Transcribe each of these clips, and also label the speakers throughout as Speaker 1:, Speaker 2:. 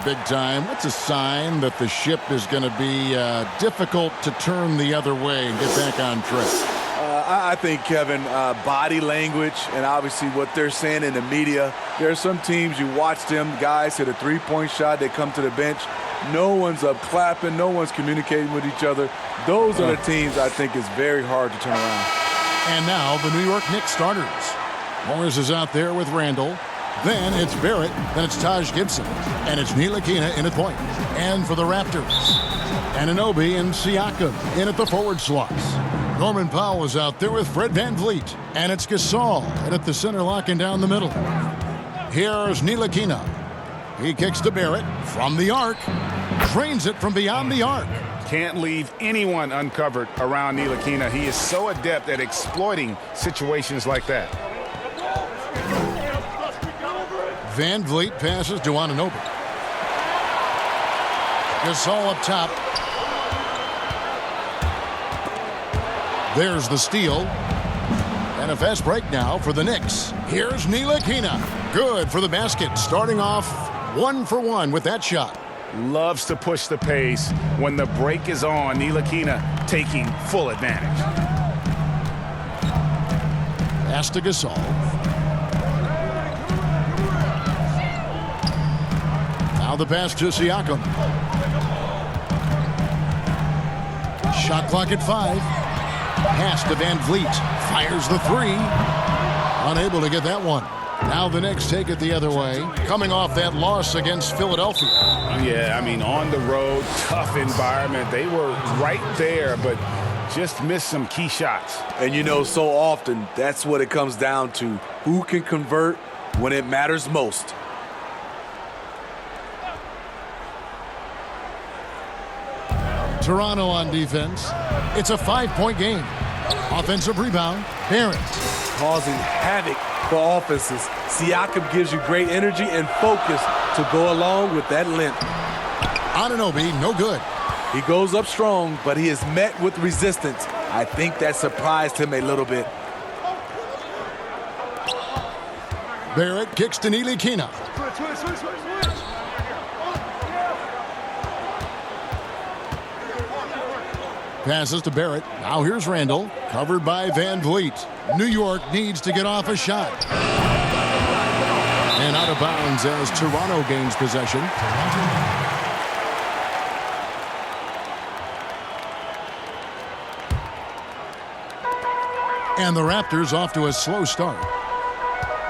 Speaker 1: big time. What's a sign that the ship is going to be difficult to turn the other way and get back on track?
Speaker 2: I think, Kevin, body language and obviously what they're saying in the media. There are some teams, you watch them, guys hit a three-point shot, they come to the bench. No one's up clapping, no one's communicating with each other. Those are the teams I think is very hard to turn around.
Speaker 1: And now the New York Knicks starters. Morris is out there with Randall. Then it's Barrett. Then it's Taj Gibson. And it's Ntilikina in at point. And for the Raptors, Anunoby and Siakam in at the forward slots. Norman Powell is out there with Fred VanVleet. And it's Gasol in at the center, locking down the middle. Here's Ntilikina. He kicks to Barrett from the arc. Drains it from beyond the arc.
Speaker 3: Can't leave anyone uncovered around Ntilikina. He is so adept at exploiting situations like that.
Speaker 1: VanVleet passes to Anunoby. Gasol up top. There's the steal. And a fast break now for the Knicks. Here's Ntilikina. Good for the basket. Starting off 1 for 1 with that shot.
Speaker 3: Loves to push the pace. When the break is on, Ntilikina taking full advantage.
Speaker 1: Pass to Gasol. Now the pass to Siakam. Shot clock at 5. Pass to VanVleet. Fires the 3. Unable to get that one. Now the Knicks take it the other way, coming off that loss against Philadelphia.
Speaker 3: Yeah, I mean, on the road, tough environment. They were right there, but just missed some key shots.
Speaker 2: And you know, so often, that's what it comes down to. Who can convert when it matters most?
Speaker 1: Toronto on defense. It's a 5-point game. Offensive rebound, Barrett.
Speaker 2: Causing havoc for offenses. Siakam gives you great energy and focus to go along with that length.
Speaker 1: Anunoby, no good.
Speaker 2: He goes up strong, but he is met with resistance. I think that surprised him a little bit.
Speaker 1: Barrett kicks to Ntilikina. Passes to Barrett. Now here's Randall. Covered by VanVleet. New York needs to get off a shot. And out of bounds as Toronto gains possession. And the Raptors off to a slow start.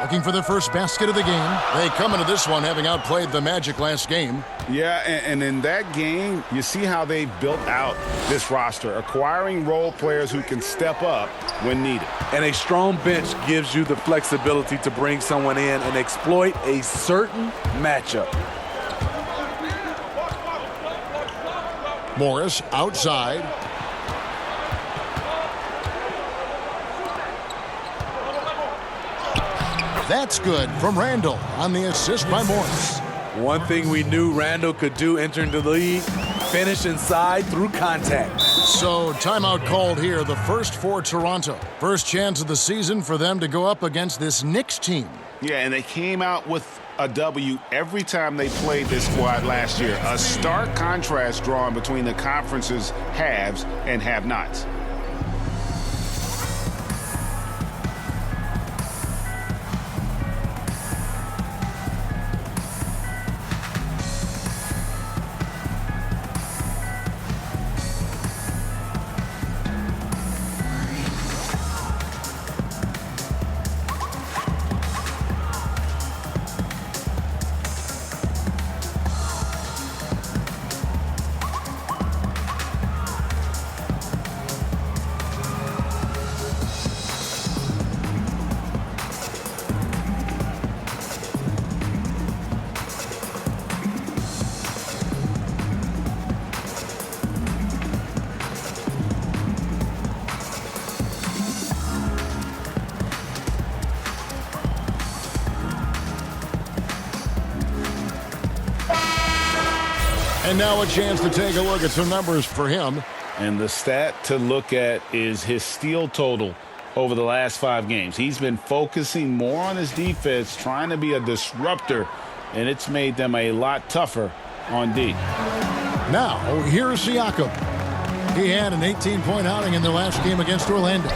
Speaker 1: Looking for their first basket of the game. They come into this one having outplayed the Magic last game.
Speaker 3: Yeah, and in that game, you see how they built out this roster, acquiring role players who can step up when needed.
Speaker 2: And a strong bench gives you the flexibility to bring someone in and exploit a certain matchup.
Speaker 1: Morris outside. That's good from Randall on the assist by Morris.
Speaker 2: One thing we knew Randall could do entering the league, finish inside through contact.
Speaker 1: So timeout called here, the first for Toronto. First chance of the season for them to go up against this Knicks team.
Speaker 3: Yeah, and they came out with a W every time they played this squad last year. A stark contrast drawn between the conference's haves and have-nots.
Speaker 1: And now a chance to take a look at some numbers for him.
Speaker 3: And the stat to look at is his steal total over the last 5 games. He's been focusing more on his defense, trying to be a disruptor, and it's made them a lot tougher on D.
Speaker 1: Now, here's Siakam. He had an 18-point outing in their last game against Orlando.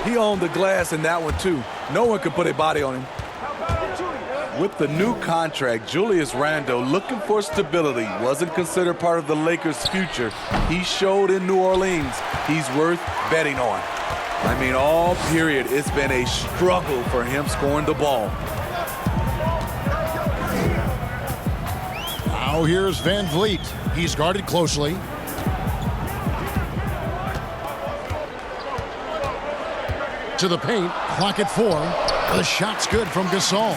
Speaker 2: He owned the glass in that one, too. No one could put a body on him. With the new contract, Julius Randle, looking for stability, wasn't considered part of the Lakers' future. He showed in New Orleans he's worth betting on. I mean, all period, it's been a struggle for him scoring the ball.
Speaker 1: Now here's Van Vliet. He's guarded closely. To the paint, clock at 4. The shot's good from Gasol.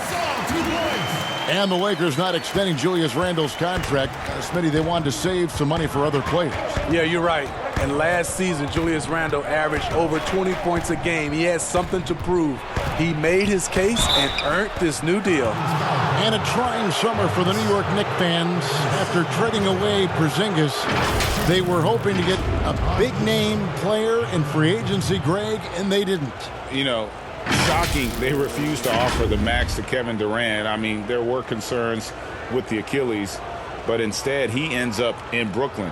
Speaker 1: And the Lakers not extending Julius Randle's contract. Smitty, they wanted to save some money for other players.
Speaker 2: Yeah, you're right. And last season, Julius Randle averaged over 20 points a game. He has something to prove. He made his case and earned this new deal.
Speaker 1: And a trying summer for the New York Knicks fans. After trading away Porzingis, they were hoping to get a big-name player in free agency, Greg, and they didn't.
Speaker 3: You know, shocking they refused to offer the max to Kevin Durant. I mean, there were concerns with the Achilles, but instead he ends up in Brooklyn.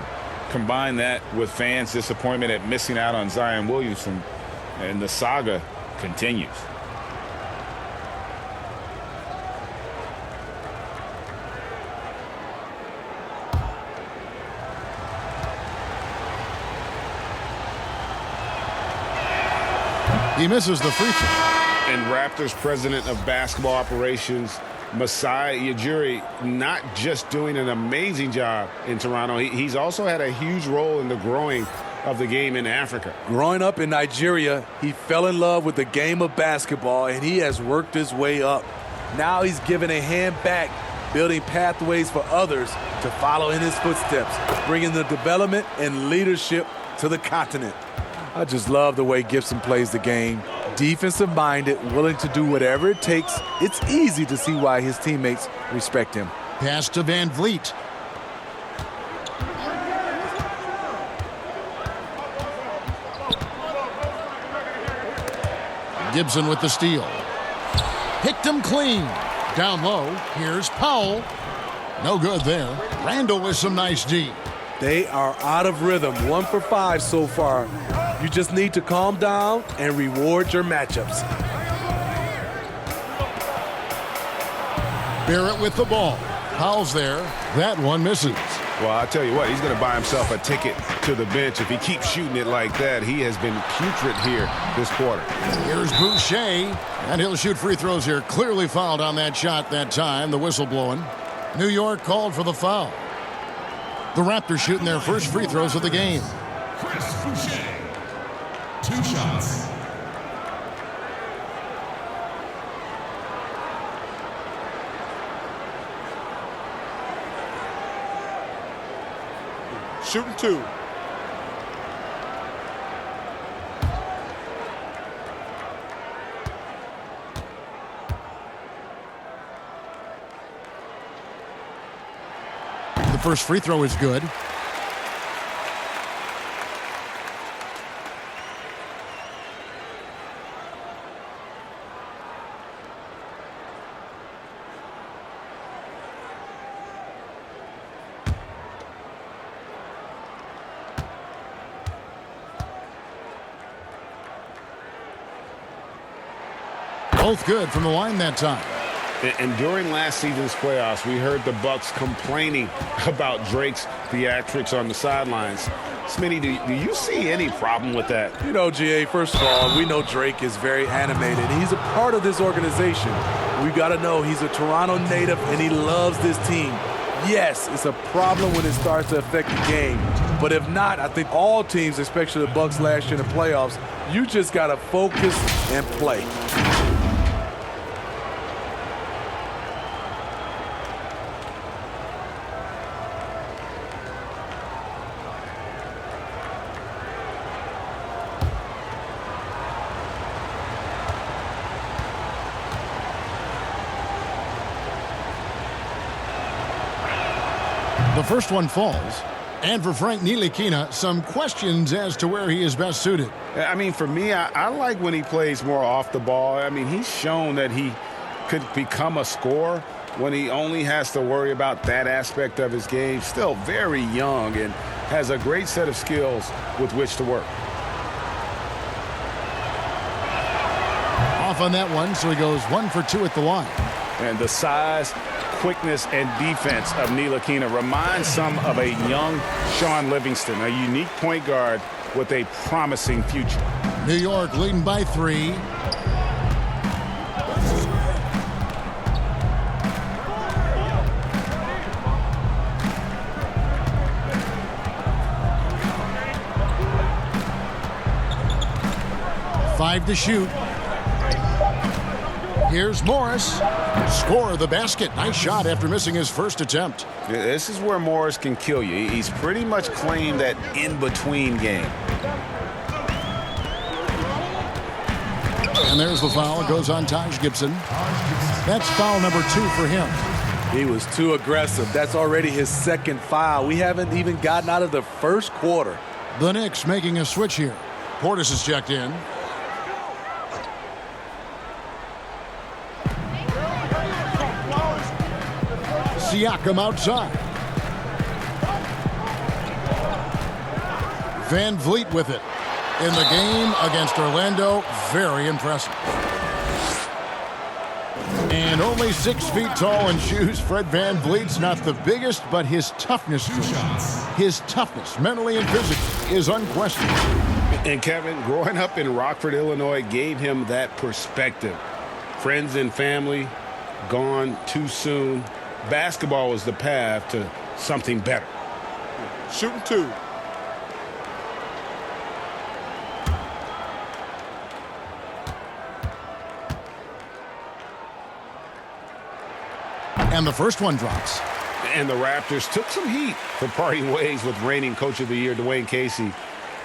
Speaker 3: Combine that with fans' disappointment at missing out on Zion Williamson, and the saga continues.
Speaker 1: He misses the free throw.
Speaker 3: And Raptors president of basketball operations, Masai Ujiri, not just doing an amazing job in Toronto, he's also had a huge role in the growing of the game in Africa.
Speaker 2: Growing up in Nigeria, he fell in love with the game of basketball, and he has worked his way up. Now he's given a hand back, building pathways for others to follow in his footsteps, bringing the development and leadership to the continent. I just love the way Gibson plays the game. Defensive-minded, willing to do whatever it takes. It's easy to see why his teammates respect him.
Speaker 1: Pass to Van Vliet. Gibson with the steal. Picked him clean. Down low, here's Powell. No good there. Randle with some nice D.
Speaker 2: They are out of rhythm, 1 for 5 so far. You just need to calm down and reward your matchups.
Speaker 1: Barrett with the ball. Powell's there. That one misses.
Speaker 3: Well, I tell you what, he's going to buy himself a ticket to the bench. If he keeps shooting it like that, he has been putrid here this quarter.
Speaker 1: Here's Boucher, and he'll shoot free throws here. Clearly fouled on that shot that time. The whistle blowing. New York called for the foul. The Raptors shooting their first free throws of the game.
Speaker 4: Chris Boucher. 2 shots.
Speaker 2: Shooting 2.
Speaker 1: The first free throw is good. Both good from the line that time.
Speaker 3: And during last season's playoffs, we heard the Bucks complaining about Drake's theatrics on the sidelines. Smitty, do you see any problem with that?
Speaker 2: You know, GA, first of all, we know Drake is very animated. He's a part of this organization. We got to know he's a Toronto native and he loves this team. Yes, it's a problem when it starts to affect the game. But if not, I think all teams, especially the Bucks last year in the playoffs, you just got to focus and play.
Speaker 1: The first one falls. And for Frank Ntilikina, some questions as to where he is best suited.
Speaker 3: I mean, for me, I like when he plays more off the ball. I mean, he's shown that he could become a scorer, when he only has to worry about that aspect of his game. Still very young and has a great set of skills with which to work.
Speaker 1: Off on that one, so he goes 1 for 2 at the line.
Speaker 3: And the size, quickness, and defense of Ntilikina reminds some of a young Sean Livingston, a unique point guard with a promising future.
Speaker 1: New York leading by 3. Five to shoot. Here's Morris. Score the basket. Nice shot after missing his first attempt.
Speaker 3: This is where Morris can kill you. He's pretty much claimed that in-between game.
Speaker 1: And there's the foul. It goes on Taj Gibson. That's foul number 2 for him.
Speaker 2: He was too aggressive. That's already his second foul. We haven't even gotten out of the first quarter.
Speaker 1: The Knicks making a switch here. Portis is checked in. Siakam outside. Van Vliet with it. In the game against Orlando, very impressive. And only 6 feet tall in shoes, Fred Van Vliet's not the biggest, but his toughness, mentally and physically, is unquestioned.
Speaker 3: And Kevin, growing up in Rockford, Illinois, gave him that perspective. Friends and family gone too soon. Basketball was the path to something better.
Speaker 2: Shooting 2.
Speaker 1: And the first one drops.
Speaker 3: And the Raptors took some heat for parting ways with reigning Coach of the Year, Dwayne Casey.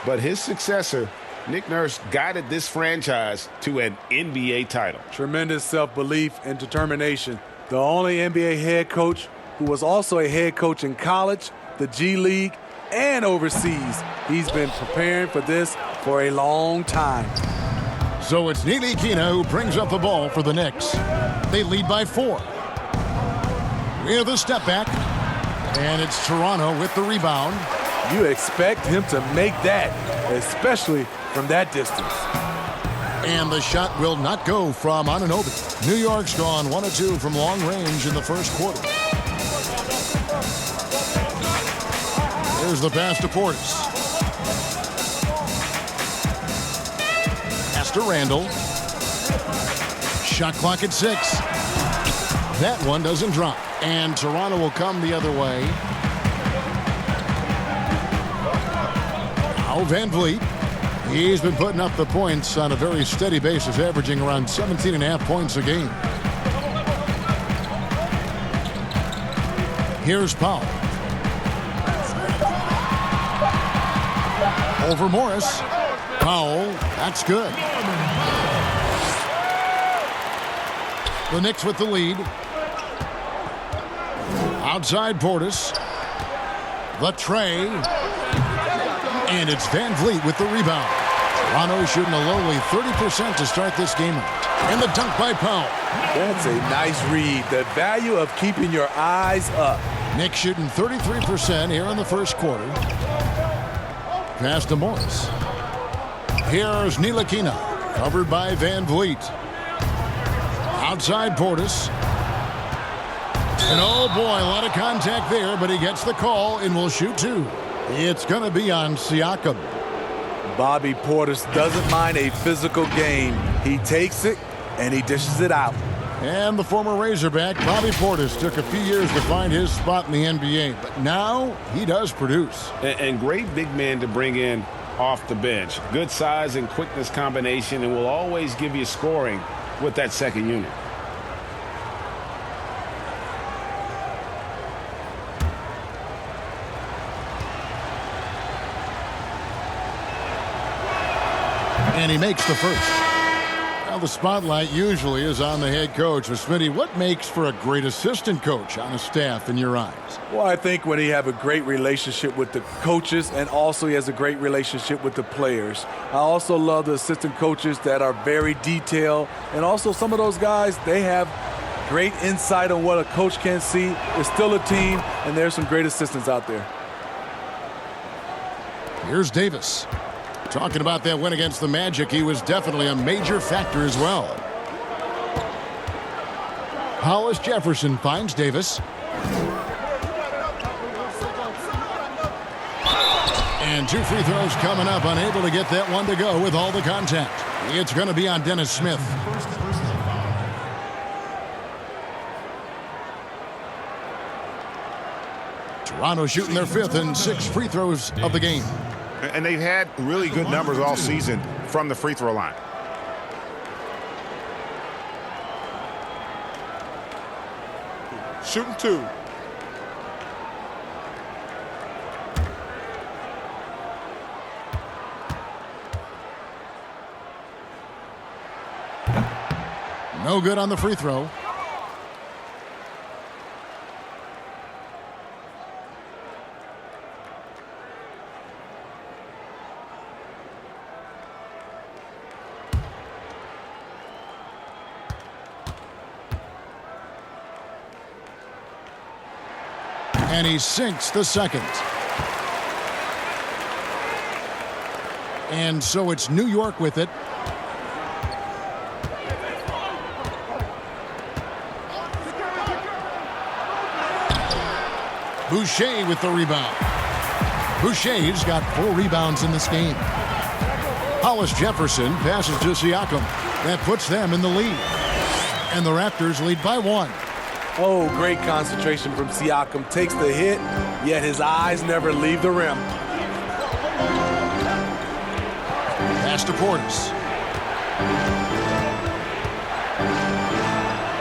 Speaker 3: But his successor, Nick Nurse, guided this franchise to an NBA title.
Speaker 2: Tremendous self-belief and determination. The only NBA head coach who was also a head coach in college, the G League, and overseas. He's been preparing for this for a long time.
Speaker 1: So it's Ntilikina who brings up the ball for the Knicks. They lead by 4. With a step back. And it's Toronto with the rebound.
Speaker 2: You expect him to make that, especially from that distance.
Speaker 1: And the shot will not go from Anunoby. New York's gone 1 of 2 from long range in the first quarter. There's the pass to Portis. Pass to Randall. Shot clock at 6. That one doesn't drop. And Toronto will come the other way. Now Van Vliet. He's been putting up the points on a very steady basis, averaging around 17.5 points a game. Here's Powell. Over Morris. Powell, that's good. The Knicks with the lead. Outside Portis. The tray. And it's Van Vliet with the rebound. Toronto shooting a lowly 30% to start this game out. And the dunk by Powell.
Speaker 2: That's a nice read. The value of keeping your eyes up.
Speaker 1: Knicks shooting 33% here in the first quarter. Pass to Morris. Here's Ntilikina. Covered by Van Vliet. Outside Portis. And oh boy, a lot of contact there, but he gets the call and will shoot 2. It's going to be on Siakam.
Speaker 2: Bobby Portis doesn't mind a physical game. He takes it and he dishes it out.
Speaker 1: And the former Razorback, Bobby Portis, took a few years to find his spot in the NBA, but now he does produce.
Speaker 3: And great big man to bring in off the bench. Good size and quickness combination, and will always give you scoring with that second unit.
Speaker 1: And he makes the first. Well, the spotlight usually is on the head coach. But Smitty, what makes for a great assistant coach on a staff in your eyes?
Speaker 2: Well, I think when he have a great relationship with the coaches and also he has a great relationship with the players. I also love the assistant coaches that are very detailed. And also some of those guys, they have Great insight on what a coach can see. It's still a team, and there's some great assistants out there.
Speaker 1: Here's Davis. Talking about that win against the Magic, he was definitely a major factor as well. Hollis Jefferson finds Davis. And 2 free throws coming up, unable to get that one to go with all the contact. It's going to be on Dennis Smith. Toronto shooting their 5th and 6th free throws of the game.
Speaker 5: And they've had really good numbers all season from the free throw line.
Speaker 6: Shooting 2.
Speaker 1: No good on the free throw. And he sinks the second. And so it's New York with it. Boucher with the rebound. Boucher's got 4 rebounds in this game. Hollis Jefferson passes to Siakam. That puts them in the lead. And the Raptors lead by 1.
Speaker 2: Oh, great concentration from Siakam. Takes the hit, yet his eyes never leave the rim.
Speaker 1: Pass to Portis.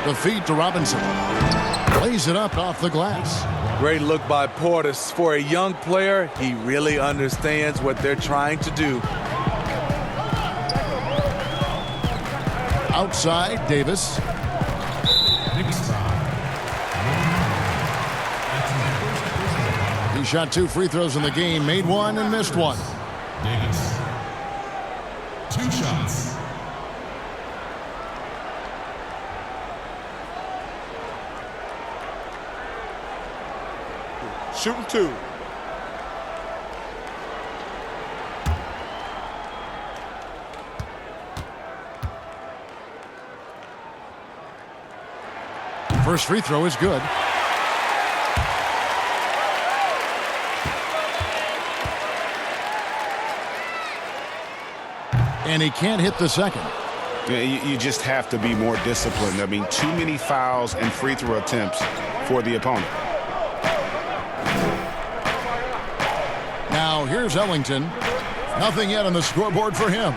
Speaker 1: The feed to Robinson. Lays it up off the glass.
Speaker 2: Great look by Portis. For a young player, he really understands what they're trying to do.
Speaker 1: Outside, Davis. He shot 2 free throws in the game, made 1 and missed 1.
Speaker 4: Davis. 2 shots.
Speaker 6: Shooting 2.
Speaker 1: First free throw is good. And he can't hit the second.
Speaker 5: You just have to be more disciplined. I mean, too many fouls and free throw attempts for the opponent.
Speaker 1: Now here's Ellington. Nothing yet on the scoreboard for him.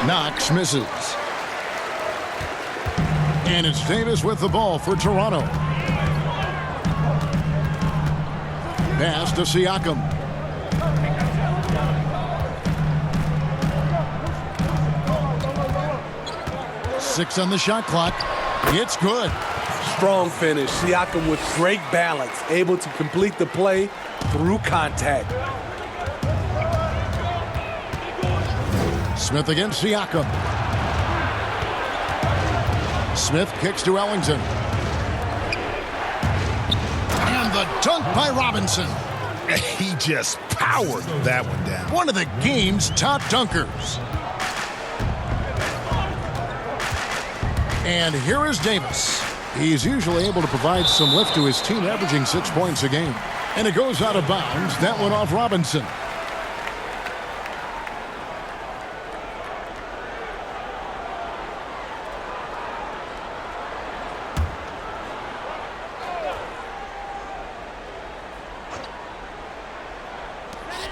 Speaker 1: Knox misses. And it's Davis with the ball for Toronto. Pass to Siakam. Six on the shot clock. It's good.
Speaker 2: Strong finish. Siakam with great balance, able to complete the play through contact.
Speaker 1: Smith against Siakam. Smith kicks to Ellington. And the dunk by Robinson.
Speaker 5: He just powered that one down.
Speaker 1: One of the game's top dunkers. And here is Davis. He's usually able to provide some lift to his team, averaging 6 points a game. And it goes out of bounds. That one off Robinson.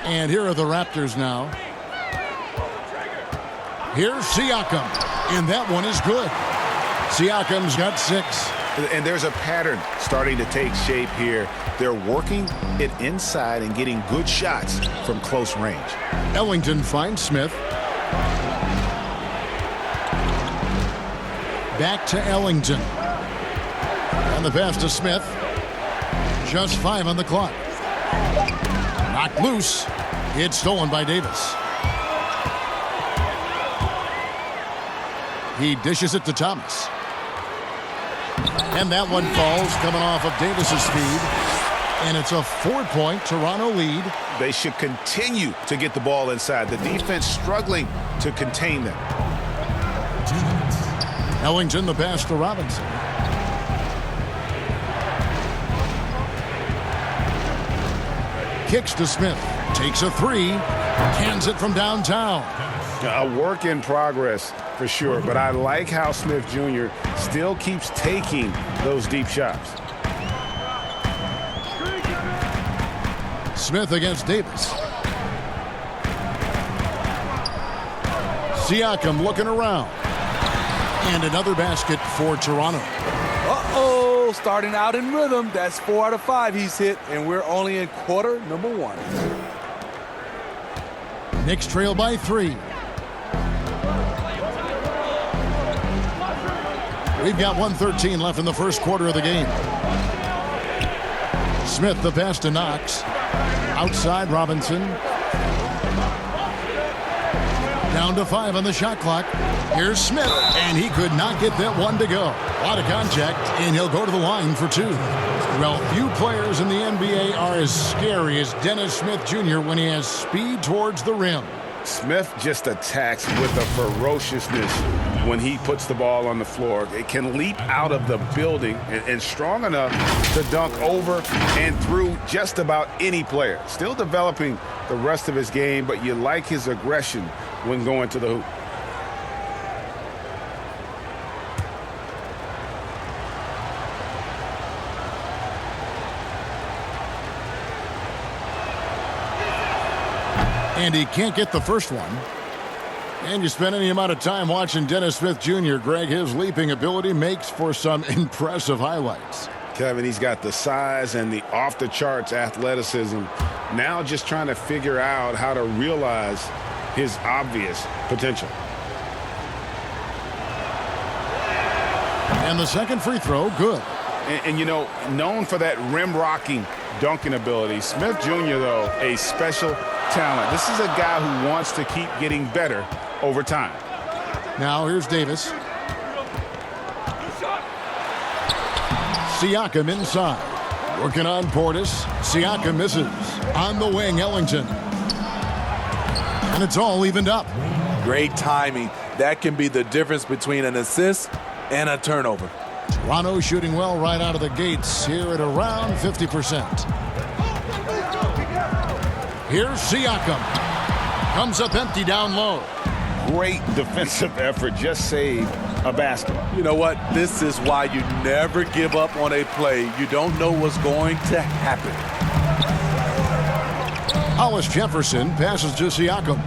Speaker 1: And here are the Raptors now. Here's Siakam. And that one is good. Siakam's got 6.
Speaker 5: And there's a pattern starting to take shape here. They're working it inside and getting good shots from close range.
Speaker 1: Ellington finds Smith. Back to Ellington. And the pass to Smith. Just 5 on the clock. Knocked loose. It's stolen by Davis. He dishes it to Thomas. And that one falls coming off of Davis's speed. And it's a 4-point Toronto lead.
Speaker 5: They should continue to get the ball inside. The defense struggling to contain them.
Speaker 1: Ellington the pass to Robinson. Kicks to Smith. Takes a three. Cans it from downtown.
Speaker 5: A work in progress for sure, but I like how Smith Jr. still keeps taking those deep shots.
Speaker 1: Smith against Davis. Siakam looking around. And another basket for Toronto.
Speaker 2: Uh-oh, starting out in rhythm. That's 4 out of 5 he's hit, and we're only in quarter number 1.
Speaker 1: Knicks trail by 3. We've got 1:13 left in the first quarter of the game. Smith the pass to Knox. Outside Robinson. Down to 5 on the shot clock. Here's Smith, and he could not get that one to go. A lot of contact, and he'll go to the line for 2. Well, few players in the NBA are as scary as Dennis Smith Jr. when he has speed towards the rim.
Speaker 5: Smith just attacks with a ferociousness when he puts the ball on the floor. It can leap out of the building and strong enough to dunk over and through just about any player. Still developing the rest of his game, but you like his aggression when going to the hoop.
Speaker 1: And he can't get the first one. And you spend any amount of time watching Dennis Smith Jr., Greg, his leaping ability makes for some impressive highlights.
Speaker 5: Kevin, he's got the size and the off-the-charts athleticism. Now just trying to figure out how to realize his obvious potential.
Speaker 1: And the second free throw, good.
Speaker 5: And you know, known for that rim-rocking dunking ability, Smith Jr., though, a special talent. This is a guy who wants to keep getting better over time.
Speaker 1: Now here's Davis. Siakam inside. Working on Portis. Siakam misses. On the wing, Ellington. And it's all evened up.
Speaker 2: Great timing. That can be the difference between an assist and a turnover.
Speaker 1: Toronto shooting well right out of the gates here at around 50%. Here's Siakam. Comes up empty down low.
Speaker 5: Great defensive effort. Just saved a basket.
Speaker 2: You know what? This is why you never give up on a play. You don't know what's going to happen.
Speaker 1: Hollis Jefferson passes to Siakam.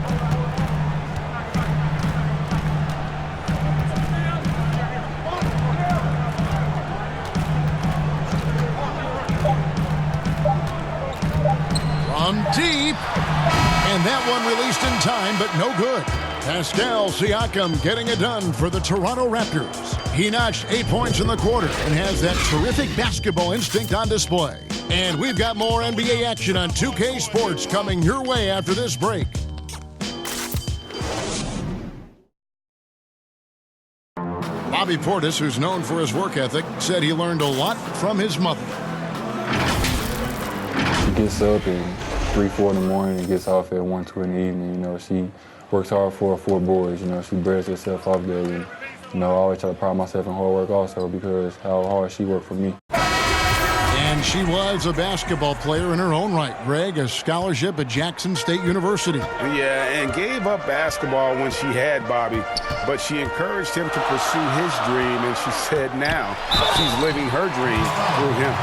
Speaker 1: From deep. And that one released in time, but no good. Pascal Siakam getting it done for the Toronto Raptors. He notched 8 points in the quarter and has that terrific basketball instinct on display. And we've got more NBA action on 2K Sports coming your way after this break. Bobby Portis, who's known for his work ethic, said he learned a lot from his mother.
Speaker 6: She gets up at 3, 4 in the morning and gets off at 1, 2 in the evening. You know, she works hard for her 4 boys. You know, she breaks herself off daily. You know, I always try to pride myself in hard work also because how hard she worked for me.
Speaker 1: And she was a basketball player in her own right. Greg, a scholarship at Jackson State University.
Speaker 5: Yeah, and gave up basketball when she had Bobby, but she encouraged him to pursue his dream, and she said now she's living her dream through him.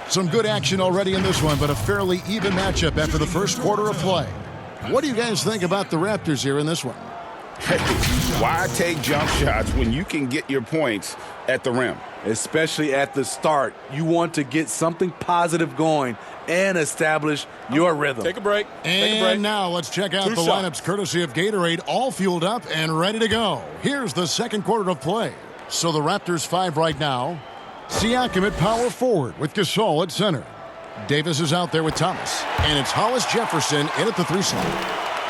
Speaker 1: Some good action already in this one, but a fairly even matchup after the first quarter of play. What do you guys think about the Raptors here in this one?
Speaker 5: Hey, why take jump shots when you can get your points at the rim?
Speaker 2: Especially at the start. You want to get something positive going and establish your rhythm.
Speaker 7: Take a break.
Speaker 1: And now let's check out the lineups courtesy of Gatorade, all fueled up and ready to go. Here's the second quarter of play. So the Raptors 5 right now. Siakam at power forward with Gasol at center. Davis is out there with Thomas. And it's Hollis Jefferson in at the 3 slot.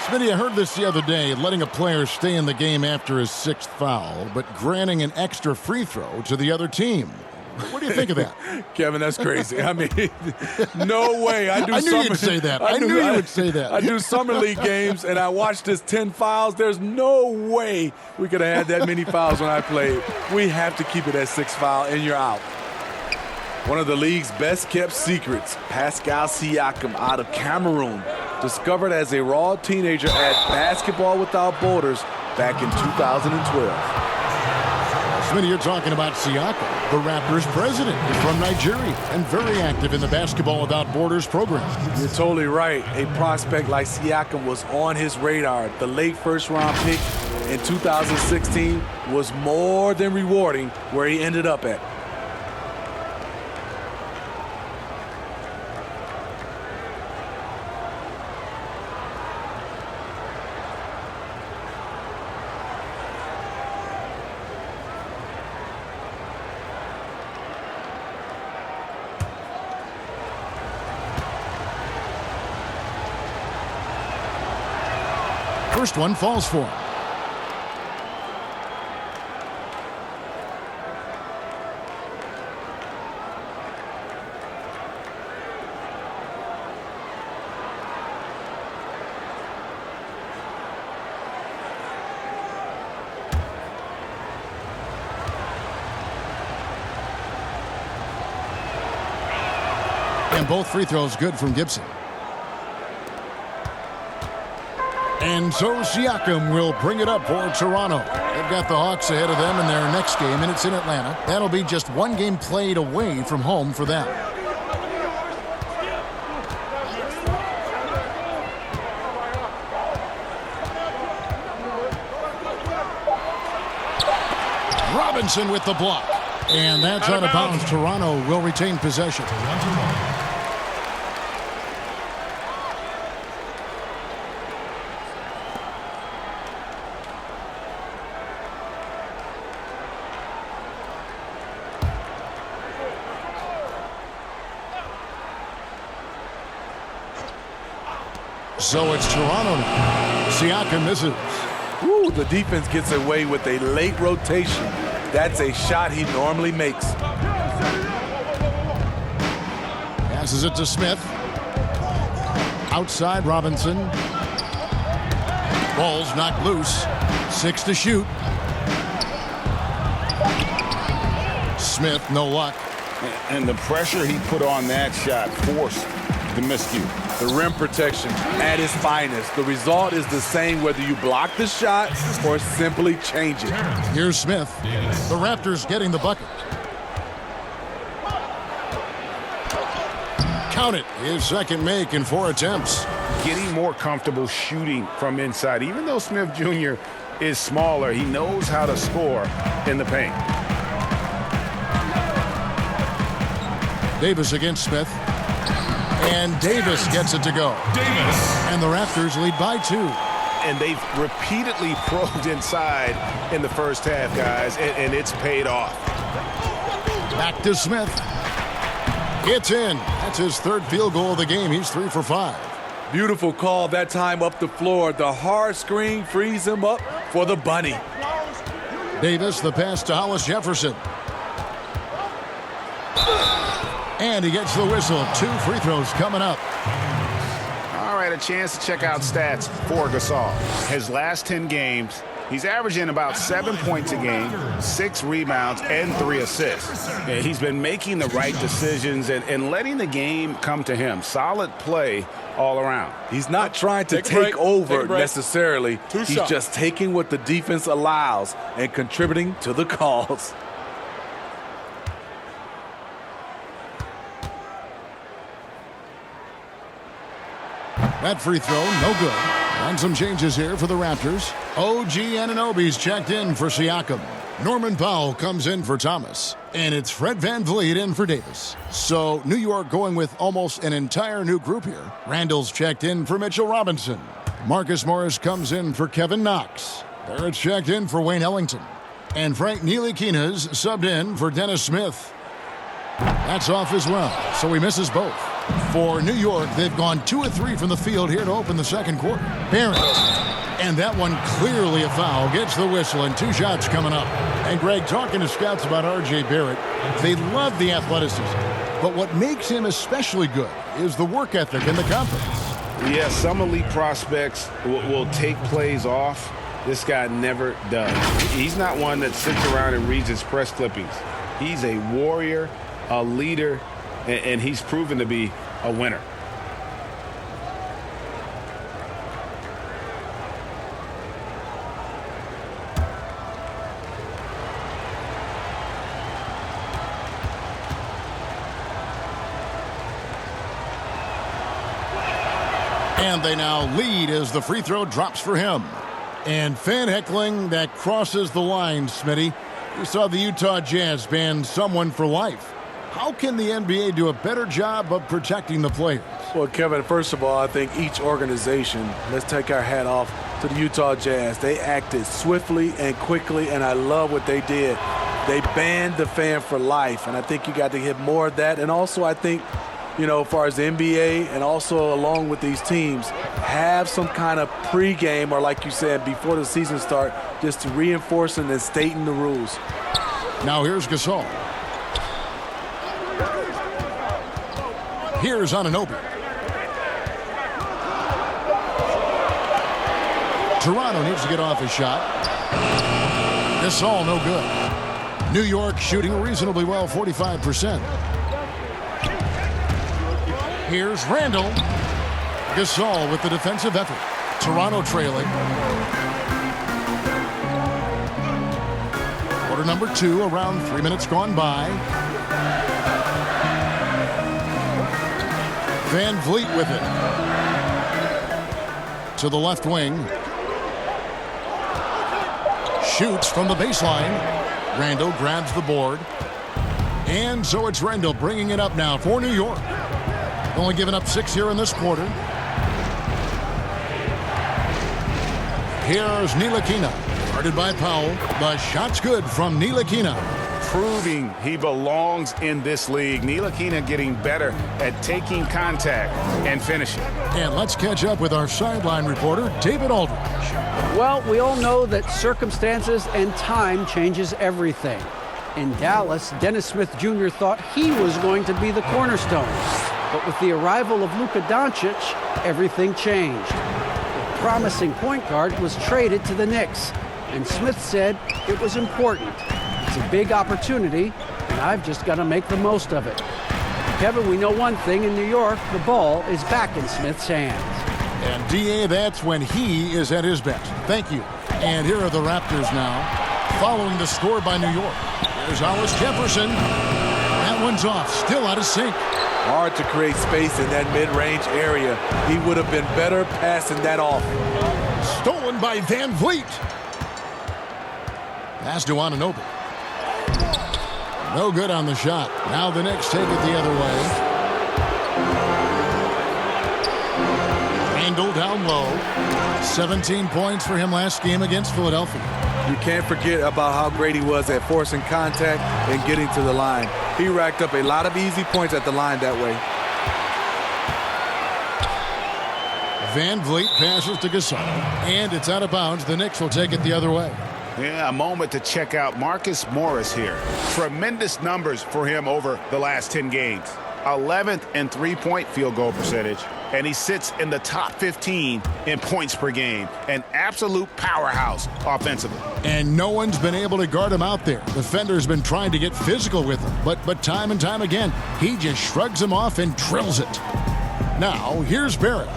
Speaker 1: Smitty, I heard this the other day, letting a player stay in the game after his 6th foul, but granting an extra free throw to the other team. What do you think of that?
Speaker 2: Kevin, that's crazy. I mean, no way.
Speaker 1: I knew you'd say that. I knew you would say that.
Speaker 2: I do summer league games, and I watched this 10 fouls. There's no way we could have had that many fouls when I played. We have to keep it at 6 foul, and you're out. One of the league's best-kept secrets, Pascal Siakam out of Cameroon, discovered as a raw teenager at Basketball Without Borders back in 2012.
Speaker 1: Smitty, you're talking about Siakam, the Raptors president, from Nigeria, and very active in the Basketball Without Borders program.
Speaker 2: You're totally right. A prospect like Siakam was on his radar. The late first-round pick in 2016 was more than rewarding where he ended up at.
Speaker 1: First one falls for him. And both free throws good from Gibson. And so Siakam will bring it up for Toronto. They've got the Hawks ahead of them in their next game, and it's in Atlanta. That'll be just one game played away from home for them. Robinson with the block. And that's out of bounds. Toronto will retain possession. So it's Toronto now. Siakam misses.
Speaker 2: Ooh, the defense gets away with a late rotation. That's a shot he normally makes.
Speaker 1: Passes it to Smith. Outside Robinson. Ball's knocked loose. 6 to shoot. Smith, no luck.
Speaker 3: And the pressure he put on that shot forced the miscue.
Speaker 2: The rim protection at its finest. The result is the same whether you block the shot or simply change it.
Speaker 1: Here's Smith. The Raptors getting the bucket. Count it. His second make in 4 attempts.
Speaker 3: Getting more comfortable shooting from inside. Even though Smith Jr. is smaller, he knows how to score in the paint.
Speaker 1: Davis against Smith. And Davis gets it to go. And the Raptors lead by 2.
Speaker 3: And they've repeatedly probed inside in the first half, guys, and it's paid off.
Speaker 1: Back to Smith. It's in. That's his 3rd field goal of the game. He's 3 for 5.
Speaker 2: Beautiful call that time up the floor. The hard screen frees him up for the bunny.
Speaker 1: Davis, the pass to Hollis Jefferson. And he gets the whistle. 2 free throws coming up.
Speaker 3: All right, a chance to check out stats for Gasol. His last 10 games, he's averaging about 7 points a game, 6 rebounds, and 3 assists. And he's been making the right decisions and letting the game come to him. Solid play all around.
Speaker 2: He's not trying to take over necessarily. He's just taking what the defense allows and contributing to the cause.
Speaker 1: That free throw, no good. And some changes here for the Raptors. OG Anunoby's checked in for Siakam. Norman Powell comes in for Thomas. And it's Fred VanVleet in for Davis. So New York going with almost an entire new group here. Randall's checked in for Mitchell Robinson. Marcus Morris comes in for Kevin Knox. Barrett's checked in for Wayne Ellington. And Frank Ntilikina's subbed in for Dennis Smith. That's off as well, so he misses both. For New York, they've gone 2 of 3 from the field here to open the second quarter. Barrett. And that one clearly a foul. Gets the whistle, and 2 shots coming up. And Greg, talking to scouts about R.J. Barrett, they love the athleticism. But what makes him especially good is the work ethic and the confidence.
Speaker 5: Yeah, some elite prospects will take plays off. This guy never does. He's not one that sits around and reads his press clippings. He's a warrior, a leader, and he's proven to be a winner.
Speaker 1: And they now lead as the free throw drops for him. And fan heckling that crosses the line, Smitty. We saw the Utah Jazz ban someone for life. How can the NBA do a better job of protecting the players?
Speaker 2: Well, Kevin, first of all, I think each organization, let's take our hat off to the Utah Jazz. They acted swiftly and quickly, and I love what they did. They banned the fan for life, and I think you got to get more of that. And also, I think, as far as the NBA and also along with these teams, have some kind of pregame or, like you said, before the season start, just to reinforcing and stating the rules.
Speaker 1: Now here's Gasol. Here's Anunoby. Toronto needs to get off his shot. Gasol no good. New York shooting reasonably well, 45%. Here's Randall. Gasol with the defensive effort. Toronto trailing. Quarter number 2, around 3 minutes gone by. Van Vliet with it. To the left wing. Shoots from the baseline. Randall grabs the board. And so it's Randall bringing it up now for New York. Only giving up 6 here in this quarter. Here's Ntilikina. Guarded by Powell. The shot's good from Ntilikina.
Speaker 5: Proving he belongs in this league. Ntilikina getting better at taking contact and finishing.
Speaker 1: And let's catch up with our sideline reporter, David Aldridge.
Speaker 7: Well, we all know that circumstances and time changes everything. In Dallas, Dennis Smith Jr. thought he was going to be the cornerstone. But with the arrival of Luka Doncic, everything changed. The promising point guard was traded to the Knicks, and Smith said it was important. It's a big opportunity, and I've just got to make the most of it. Kevin, we know one thing in New York, the ball is back in Smith's hands.
Speaker 1: And D.A., that's when he is at his best. Thank you. And here are the Raptors now, following the score by New York. There's Hollis Jefferson. That one's off, still out of sync.
Speaker 2: Hard to create space in that mid-range area. He would have been better passing that off.
Speaker 1: Stolen by Van Vliet. Pass to Anunoby. No good on the shot. Now the Knicks take it the other way. Randall down low. 17 points for him last game against Philadelphia.
Speaker 2: You can't forget about how great he was at forcing contact and getting to the line. He racked up a lot of easy points at the line that way.
Speaker 1: Van Vliet passes to Gasol. And it's out of bounds. The Knicks will take it the other way.
Speaker 5: Yeah, a moment to check out Marcus Morris here. Tremendous numbers for him over the last 10 games. 11th in three-point field goal percentage, and he sits in the top 15 in points per game. An absolute powerhouse offensively.
Speaker 1: And no one's been able to guard him out there. Defender's been trying to get physical with him, but time and time again, he just shrugs him off and drills it. Now, here's Barrett.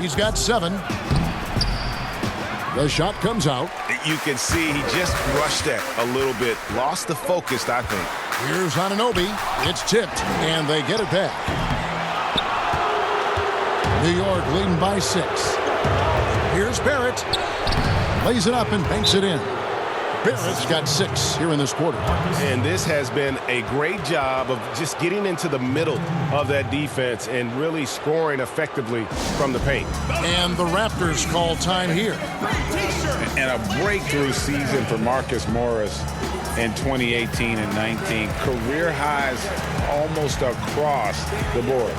Speaker 1: He's got 7. The shot comes out.
Speaker 5: You can see he just rushed it a little bit. Lost the focus, I think.
Speaker 1: Here's Anunoby. It's tipped, and they get it back. New York leading by 6. Here's Barrett. Lays it up and banks it in. Barrett's got 6 here in this quarter.
Speaker 5: And this has been a great job of just getting into the middle of that defense and really scoring effectively from the paint.
Speaker 1: And the Raptors call time here.
Speaker 3: And a breakthrough season for Marcus Morris. in 2018 and 19. Career highs almost across the board.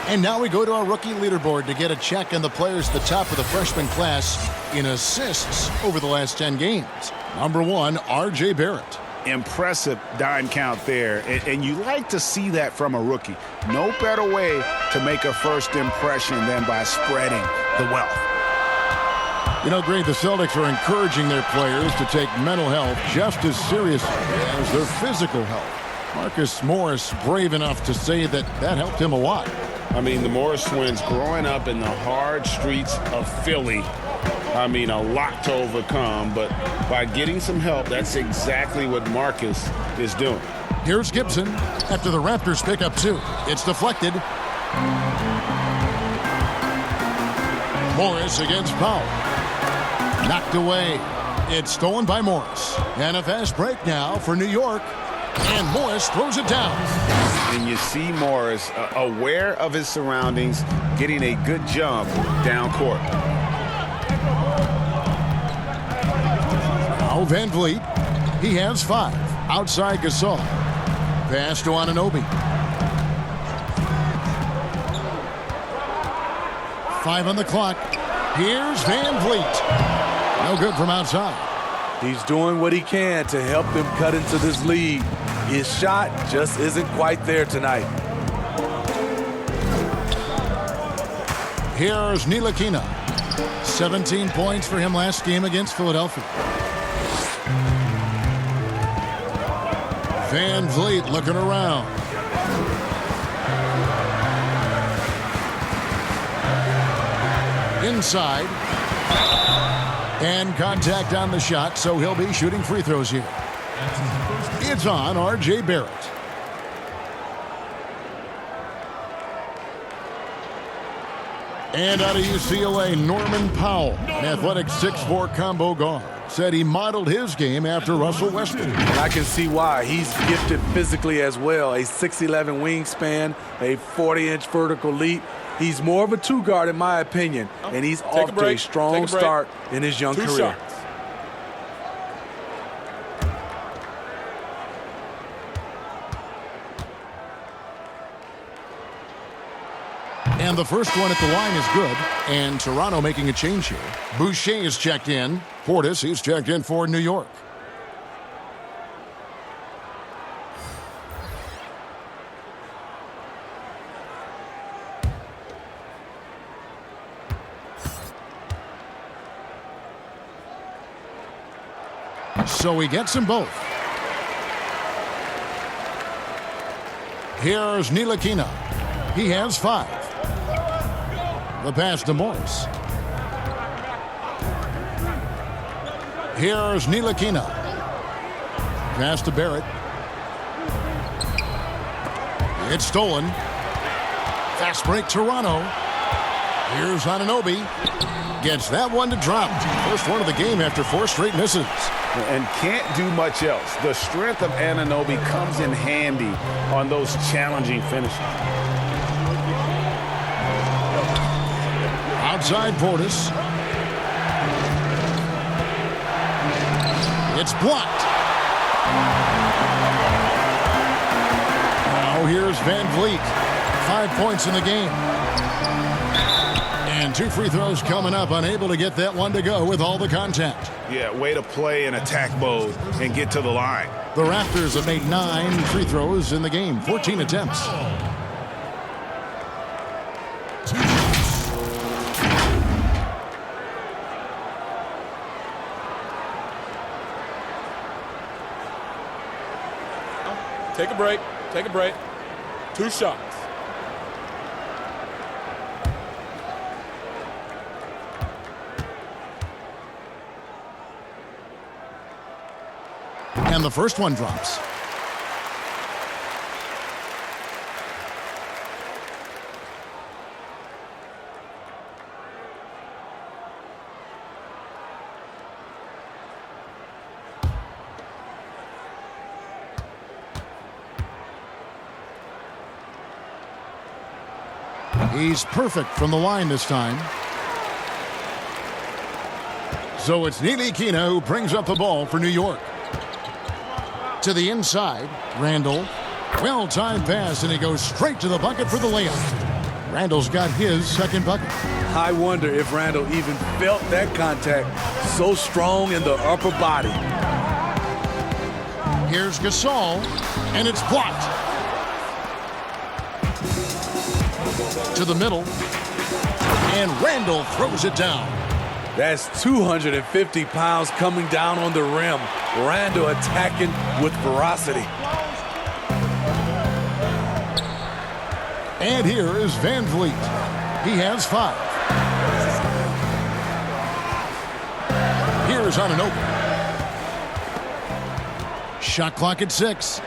Speaker 1: And now we go to our rookie leaderboard to get a check on the players at the top of the freshman class in assists over the last 10 games. Number 1, R.J. Barrett.
Speaker 5: Impressive dime count there, and you like to see that from a rookie. No better way to make a first impression than by spreading the wealth.
Speaker 1: You know, Greg, the Celtics are encouraging their players to take mental health just as seriously as their physical health. Marcus Morris brave enough to say that helped him a lot.
Speaker 3: I mean, the Morris twins growing up in the hard streets of Philly, I mean, a lot to overcome, but by getting some help, that's exactly what Marcus is doing.
Speaker 1: Here's Gibson after the Raptors pick up 2. It's deflected. Morris against Powell. Knocked away. It's stolen by Morris. And a fast break now for New York. And Morris throws it down.
Speaker 5: And you see Morris aware of his surroundings, getting a good jump down court.
Speaker 1: Now Van Vliet. He has 5. Outside Gasol. Pass to Anunoby. 5 on the clock. Here's Van Vliet. No good from outside.
Speaker 2: He's doing what he can to help them cut into this lead. His shot just isn't quite there tonight.
Speaker 1: Here's Ntilikina. 17 points for him last game against Philadelphia. Van Vliet looking around. Inside. And contact on the shot, so he'll be shooting free throws here. It's on R.J. Barrett. And out of UCLA, Norman Powell, an athletic 6'4" combo guard, said he modeled his game after Russell Westbrook.
Speaker 2: And I can see why. He's gifted physically as well. A 6'11" wingspan, a 40-inch vertical leap. He's more of a 2-guard in my opinion, and he's off to a strong start in his young career.
Speaker 5: Shots.
Speaker 1: And the first one at the line is good. And Toronto making a change here. Boucher is checked in. Portis, he's checked in for New York. So he gets them both. Here's Ntilikina. He has 5. The pass to Morris. Here's Ntilikina. Pass to Barrett. It's stolen. Fast break Toronto. Here's Anunoby. Gets that one to drop. First one of the game after 4 straight misses.
Speaker 5: And can't do much else. The strength of Anunoby comes in handy on those challenging finishes.
Speaker 1: Outside Portis. It's blocked. Now here's Van Vliet. 5 points in the game. And 2 free throws coming up. Unable to get that one to go with all the contact.
Speaker 5: Yeah, way to play in attack mode and get to the line.
Speaker 1: The Raptors have made 9 free throws in the game. 14 attempts.
Speaker 8: Take a break. Take a break. 2 shots.
Speaker 1: And the first one drops. He's perfect from the line this time. So it's Ntilikina who brings up the ball for New York. To the inside, Randall. Well-timed pass, and he goes straight to the bucket for the layup. Randall's got his second bucket.
Speaker 2: I wonder if Randall even felt that contact, so strong in the upper body.
Speaker 1: Here's Gasol, and it's blocked. To the middle, and Randall throws it down.
Speaker 2: That's 250 pounds coming down on the rim. Randall attacking with ferocity.
Speaker 1: And here is Van Vliet. He has 5. Here's on an open. Shot clock at 6.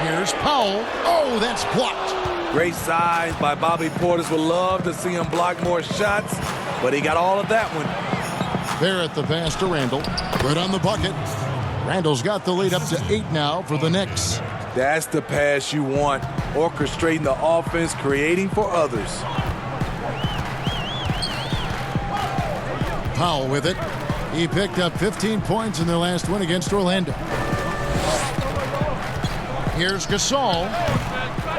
Speaker 1: Here's Powell. Oh, that's blocked.
Speaker 2: Great size by Bobby Portis. Would love to see him block more shots, but he got all of that one.
Speaker 1: There at the pass to Randall. Good on the bucket. Randall's got the lead up to 8 now for the Knicks.
Speaker 2: That's the pass you want. Orchestrating the offense, creating for others.
Speaker 1: Powell with it. He picked up 15 points in their last win against Orlando. Here's Gasol,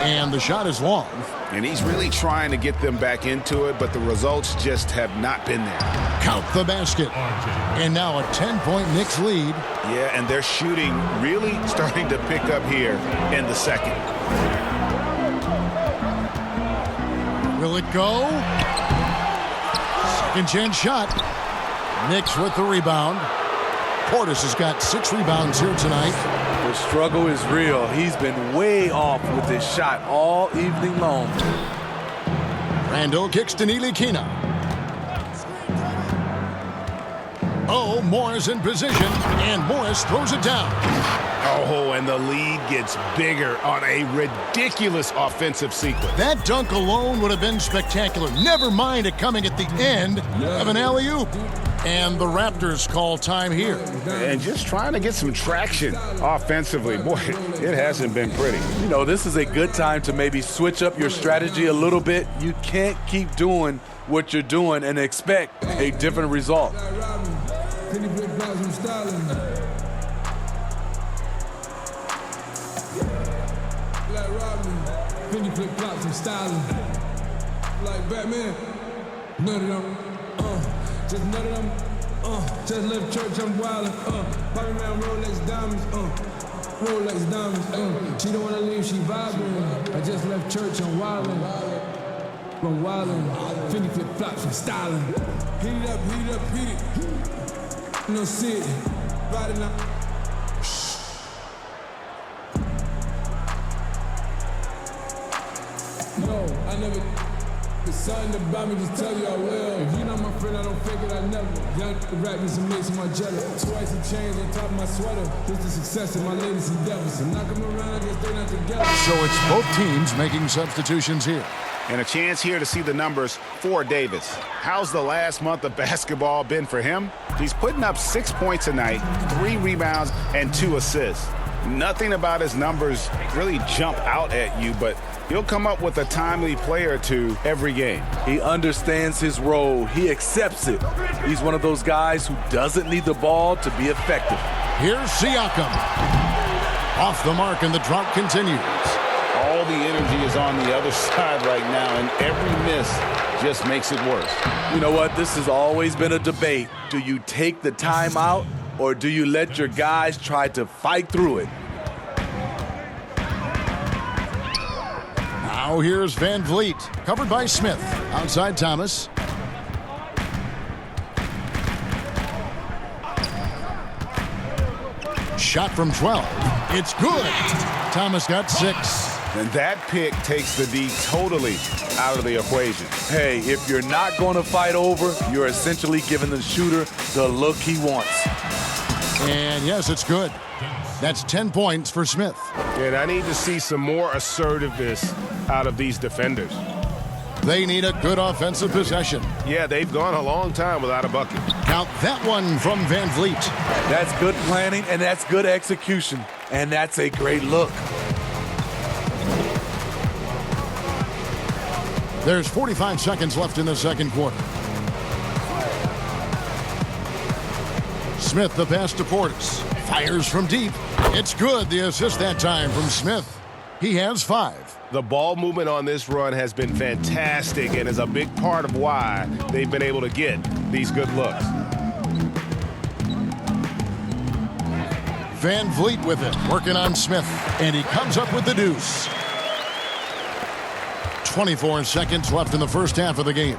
Speaker 1: and the shot is long.
Speaker 5: And he's really trying to get them back into it, but the results just have not been there.
Speaker 1: Count the basket. And now a 10-point Knicks lead.
Speaker 5: Yeah, and their shooting really starting to pick up here in the second.
Speaker 1: Will it go? Second chance shot. Knicks with the rebound. Portis has got 6 rebounds here tonight.
Speaker 2: The struggle is real. He's been way off with his shot all evening long.
Speaker 1: Randall kicks to Ntilikina. Oh, Morris in position, and Morris throws it down.
Speaker 5: Oh, and the lead gets bigger on a ridiculous offensive sequence.
Speaker 1: That dunk alone would have been spectacular. Never mind it coming at the end of an alley-oop. And the Raptors call time here.
Speaker 5: And just trying to get some traction offensively. Boy, it hasn't been pretty.
Speaker 2: You know, this is a good time to maybe switch up your strategy a little bit. You can't keep doing what you're doing and expect a different result.
Speaker 9: Like Batman, none of them, just none of them, just left church, I'm wildin', popping around Rolex diamonds, Rolex diamonds, she don't wanna leave, she vibing, I just left church, I'm wildin', I'm wildin', Fendi flip-flops, I'm styling, heat it up, heat it up, heat it, no sit, riding up, no, I never. It's something about me, just tell you I will. If you're not my friend, I don't fake it, I never. Young rappers and makes my jelly. Twice the chains on top of my sweater. This the success of my latest endeavors. And knock them around, I guess they're not together.
Speaker 1: So it's both teams making substitutions here.
Speaker 5: And a chance here to see the numbers for Davis. How's the last month of basketball been for him? He's putting up 6 points a night, 3 rebounds, and 2 assists. Nothing about his numbers really jump out at you, but he'll come up with a timely play or two every game.
Speaker 2: He understands his role. He accepts it. He's one of those guys who doesn't need the ball to be effective.
Speaker 1: Here's Siakam. Off the mark, and the drought continues.
Speaker 3: All the energy is on the other side right now, and every miss just makes it worse.
Speaker 2: You know what? This has always been a debate. Do you take the timeout, or do you let your guys try to fight through it?
Speaker 1: Now here's Van Vliet, covered by Smith. Outside Thomas. Shot from 12. It's good. Thomas got 6.
Speaker 5: And that pick takes the D totally out of the equation.
Speaker 2: Hey, if you're not going to fight over, you're essentially giving the shooter the look he wants.
Speaker 1: And yes, it's good. That's 10 points for Smith.
Speaker 5: And I need to see some more assertiveness out of these defenders.
Speaker 1: They need a good offensive possession.
Speaker 5: Yeah, they've gone a long time without a bucket.
Speaker 1: Count that one from Van Vliet.
Speaker 2: That's good planning, and that's good execution. And that's a great look.
Speaker 1: There's 45 seconds left in the second quarter. Smith, the pass to Portis. Fires from deep. It's good. The assist that time from Smith. He has 5.
Speaker 5: The ball movement on this run has been fantastic and is a big part of why they've been able to get these good looks.
Speaker 1: Van Vliet with it, working on Smith, and he comes up with the deuce. 24 seconds left in the first half of the game.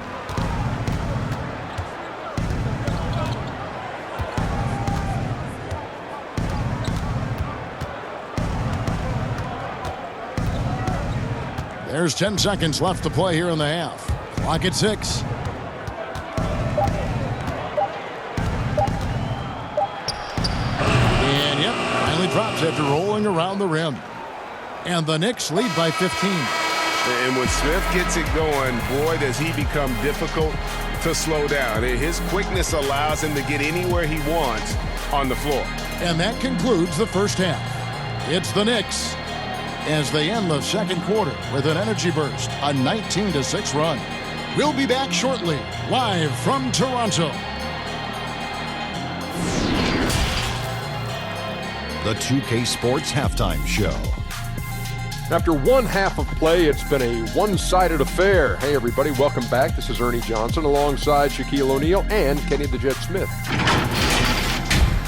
Speaker 1: There's 10 seconds left to play here in the half. Clock at 6. And yep, finally drops after rolling around the rim. And the Knicks lead by 15.
Speaker 5: And when Smith gets it going, boy, does he become difficult to slow down. His quickness allows him to get anywhere he wants on the floor.
Speaker 1: And that concludes the first half. It's the Knicks as they end the second quarter with an energy burst, a 19-6 run. We'll be back shortly, live from Toronto.
Speaker 10: The 2K Sports Halftime Show.
Speaker 11: After one half of play, it's been a one-sided affair. Hey, everybody, welcome back. This is Ernie Johnson alongside Shaquille O'Neal and Kenny the Jet Smith.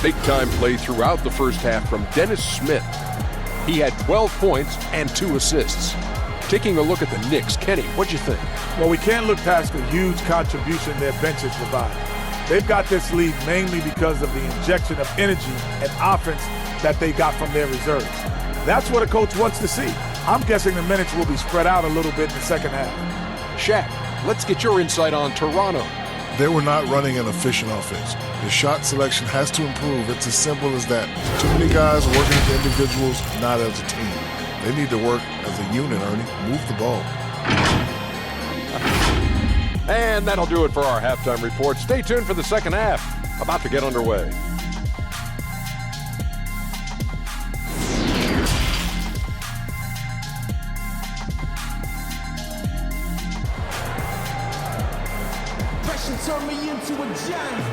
Speaker 11: Big-time play throughout the first half from Dennis Smith. He had 12 points and 2 assists. Taking a look at the Knicks, Kenny, what'd you think?
Speaker 2: Well, we can't look past the huge contribution their benches provide. They've got this lead mainly because of the injection of energy and offense that they got from their reserves. That's what a coach wants to see. I'm guessing the minutes will be spread out a little bit in the second half.
Speaker 11: Shaq, let's get your insight on Toronto.
Speaker 12: They were not running an efficient offense. The shot selection has to improve. It's as simple as that. Too many guys working as individuals, not as a team. They need to work as a unit, Ernie. Move the ball.
Speaker 11: And that'll do it for our halftime report. Stay tuned for the second half. About to get underway.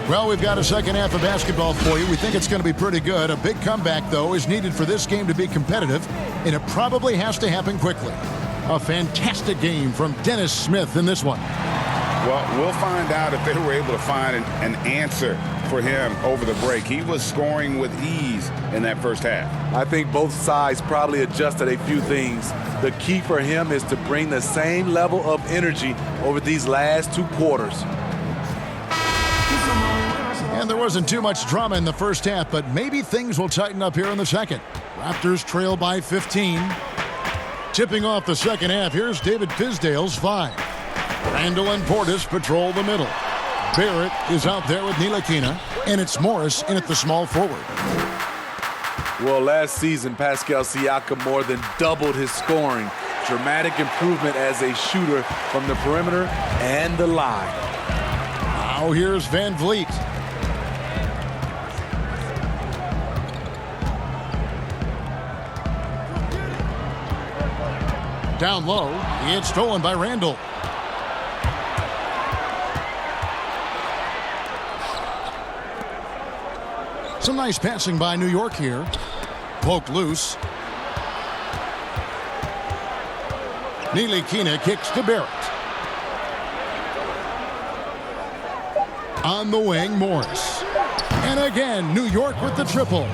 Speaker 1: Well, we've got a second half of basketball for you. We think it's going to be pretty good. A big comeback, though, is needed for this game to be competitive, and it probably has to happen quickly. A fantastic game from Dennis Smith in this one.
Speaker 3: Well, we'll find out if they were able to find an answer for him over the break. He was scoring with ease in that first half.
Speaker 2: I think both sides probably adjusted a few things. The key for him is to bring the same level of energy over these last 2 quarters.
Speaker 1: And there wasn't too much drama in the first half, but maybe things will tighten up here in the second. Raptors trail by 15. Tipping off the second half, here's David Fizdale's 5. Randall and Portis patrol the middle. Barrett is out there with Ntilikina, and it's Morris in at the small forward.
Speaker 2: Well, last season, Pascal Siakam more than doubled his scoring. Dramatic improvement as a shooter from the perimeter and the line.
Speaker 1: Now here's Van Vliet. Down low, it's stolen by Randall. Some nice passing by New York here. Poked loose. Ntilikina kicks to Barrett. On the wing, Morris. And again, New York with the triple.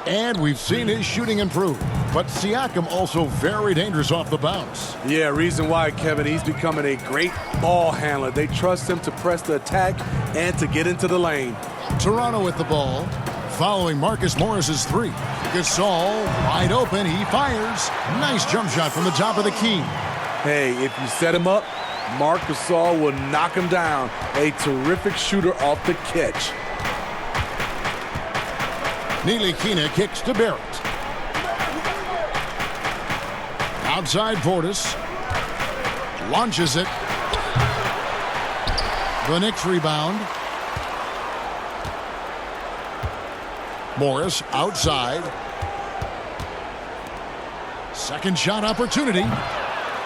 Speaker 1: And we've seen his shooting improve. But Siakam also very dangerous off the bounce.
Speaker 2: Yeah, reason why, Kevin, he's becoming a great ball handler. They trust him to press the attack and to get into the lane.
Speaker 1: Toronto with the ball. following Marcus Morris's three. Gasol wide open. He fires. Nice jump shot from the top of the key.
Speaker 2: Hey, if you set him up, Marc Gasol will knock him down. A terrific shooter off the catch.
Speaker 1: Ntilikina kicks to Barrett. Outside Portis. Launches it. The Knicks rebound. Morris outside. Second shot opportunity.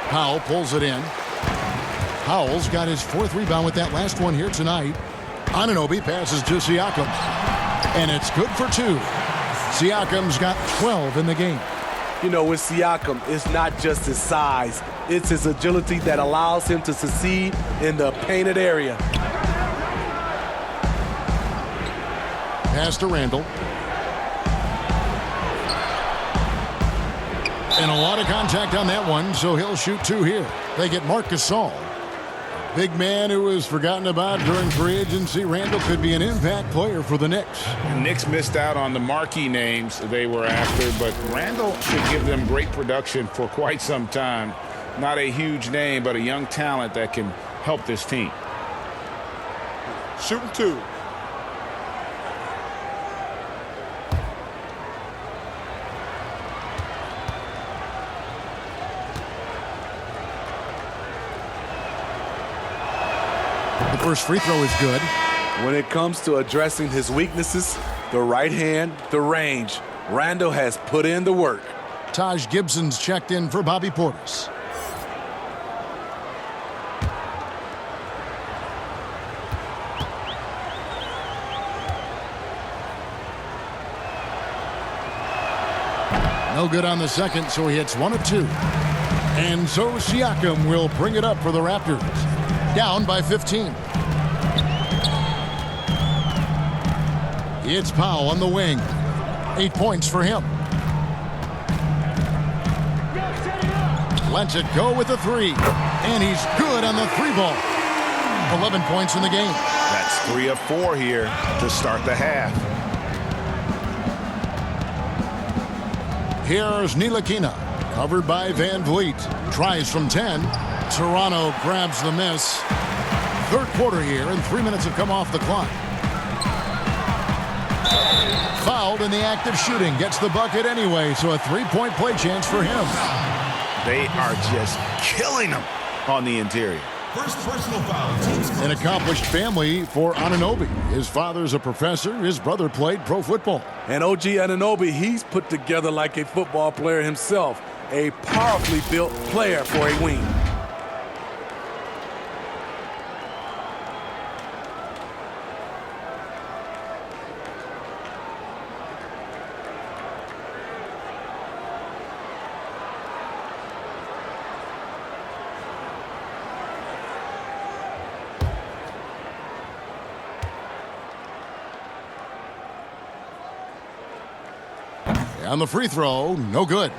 Speaker 1: Powell pulls it in. Powell's got his fourth rebound with that last one here tonight. Anunoby passes to Siakam. And it's good for two. Siakam's got 12 in the game.
Speaker 2: You know, with Siakam, it's not just his size. It's his agility that allows him to succeed in the painted area.
Speaker 1: Pass to Randall. And a lot of contact on that one, so he'll shoot two here. They get Marc Gasol. Big man who was forgotten about during free agency. Randall could be an impact player for the Knicks.
Speaker 3: The Knicks missed out on the marquee names they were after, but Randall should give them great production for quite some time. Not a huge name, but a young talent that can help this team.
Speaker 8: Shooting two.
Speaker 1: The first free throw is good.
Speaker 2: When it comes to addressing his weaknesses, the right hand, the range, Randall has put in the work.
Speaker 1: Taj Gibson's checked in for Bobby Portis. No good on the second, so he hits 1 of 2. And so Siakam will bring it up for the Raptors. Down by 15. It's Powell on the wing. 8 points for him. Lets it go with a three. And he's good on the three ball. 11 points in the game.
Speaker 3: That's 3 of 4 here to start the half.
Speaker 1: Here's Ntilikina. Covered by Van Vliet. Tries from 10. Toronto grabs the miss. Third quarter here, and 3 minutes have come off the clock. Fouled in the act of shooting. Gets the bucket anyway, so a three-point play chance for him.
Speaker 3: They are just killing them on the interior.
Speaker 4: First personal foul.
Speaker 1: An accomplished family for Anunoby. His father's a professor. His brother played pro football.
Speaker 2: And OG Anunoby, he's put together like a football player himself. A powerfully built player for a wing.
Speaker 1: On the free throw, no good.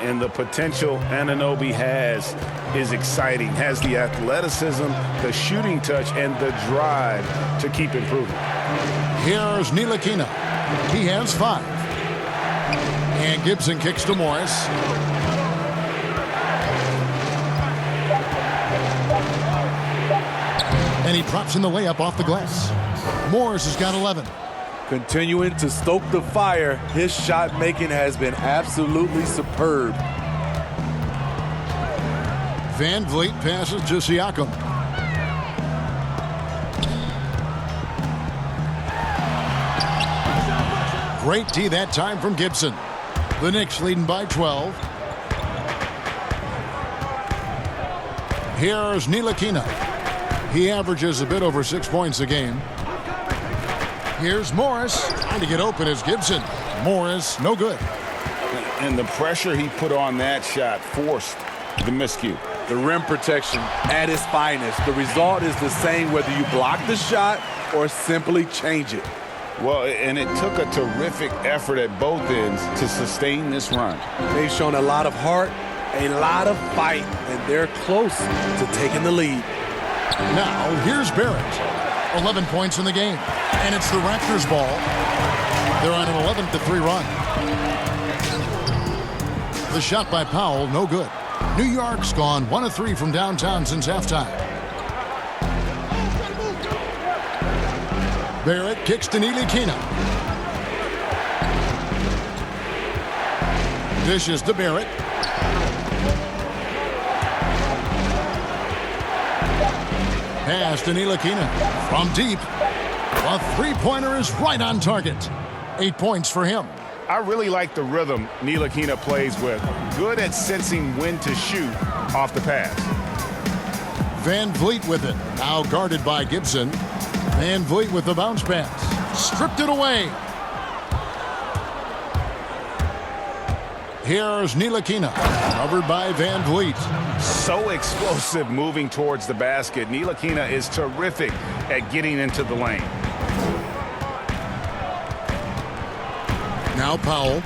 Speaker 3: And the potential Anunoby has is exciting. Has the athleticism, the shooting touch, and the drive to keep improving.
Speaker 1: Here's Ntilikina. He has 5. And Gibson kicks to Morris. And he drops in the layup off the glass. Morris has got 11.
Speaker 2: Continuing to stoke the fire, his shot making has been absolutely superb.
Speaker 1: Van Vliet passes to Siakam. Great D that time from Gibson. The Knicks leading by 12. Here's Ntilikina. He averages a bit over 6 points a game. Here's Morris, trying to get open as Gibson. Morris, no good.
Speaker 3: And the pressure he put on that shot forced the miscue.
Speaker 2: The rim protection at its finest. The result is the same whether you block the shot or simply change it.
Speaker 3: Well, and it took a terrific effort at both ends to sustain this run.
Speaker 2: They've shown a lot of heart, a lot of fight, and they're close to taking the lead.
Speaker 1: Now, here's Barrett. 11 points in the game. And it's the Raptors' ball. They're on an 11-3 run. The shot by Powell, no good. New York's gone 1 of 3 from downtown since halftime. Barrett kicks to Ntilikina. Dishes to Barrett. Pass to Ntilikina from deep. A three-pointer is right on target. 8 points for him.
Speaker 5: I really like the rhythm Ntilikina plays with. Good at sensing when to shoot off the pass.
Speaker 1: Van Vliet with it. Now guarded by Gibson. Van Vliet with the bounce pass. Stripped it away. Here's Ntilikina. Covered by Van Vliet.
Speaker 5: So explosive moving towards the basket. Ntilikina is terrific at getting into the lane.
Speaker 1: Now Powell,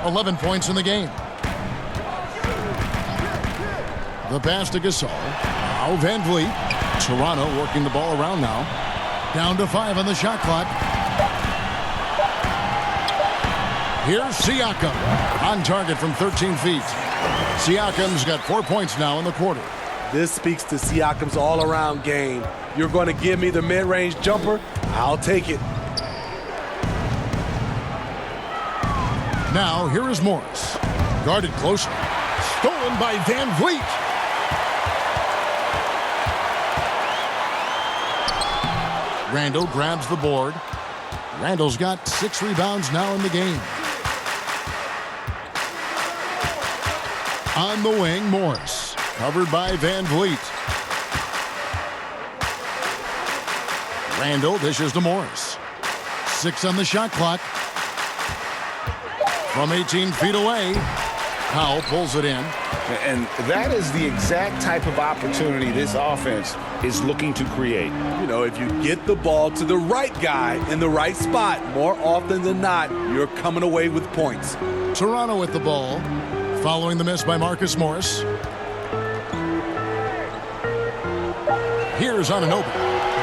Speaker 1: 11 points in the game. The pass to Gasol. Now Van Vliet. Toronto working the ball around now. Down to 5 on the shot clock. Here's Siakam. On target from 13 feet. Siakam's got 4 points now in the quarter.
Speaker 2: This speaks to Siakam's all-around game. You're going to give me the mid-range jumper? I'll take it.
Speaker 1: Now, here is Morris. Guarded closely. Stolen by Van Vliet. Randall grabs the board. Randall's got 6 rebounds now in the game. On the wing, Morris. Covered by Van Vliet. Randall dishes to Morris. 6 on the shot clock. From 18 feet away, Powell pulls it in.
Speaker 5: And that is the exact type of opportunity this offense is looking to create.
Speaker 2: You know, if you get the ball to the right guy in the right spot, more often than not, you're coming away with points.
Speaker 1: Toronto with the ball, following the miss by Marcus Morris. Here's Anunoby.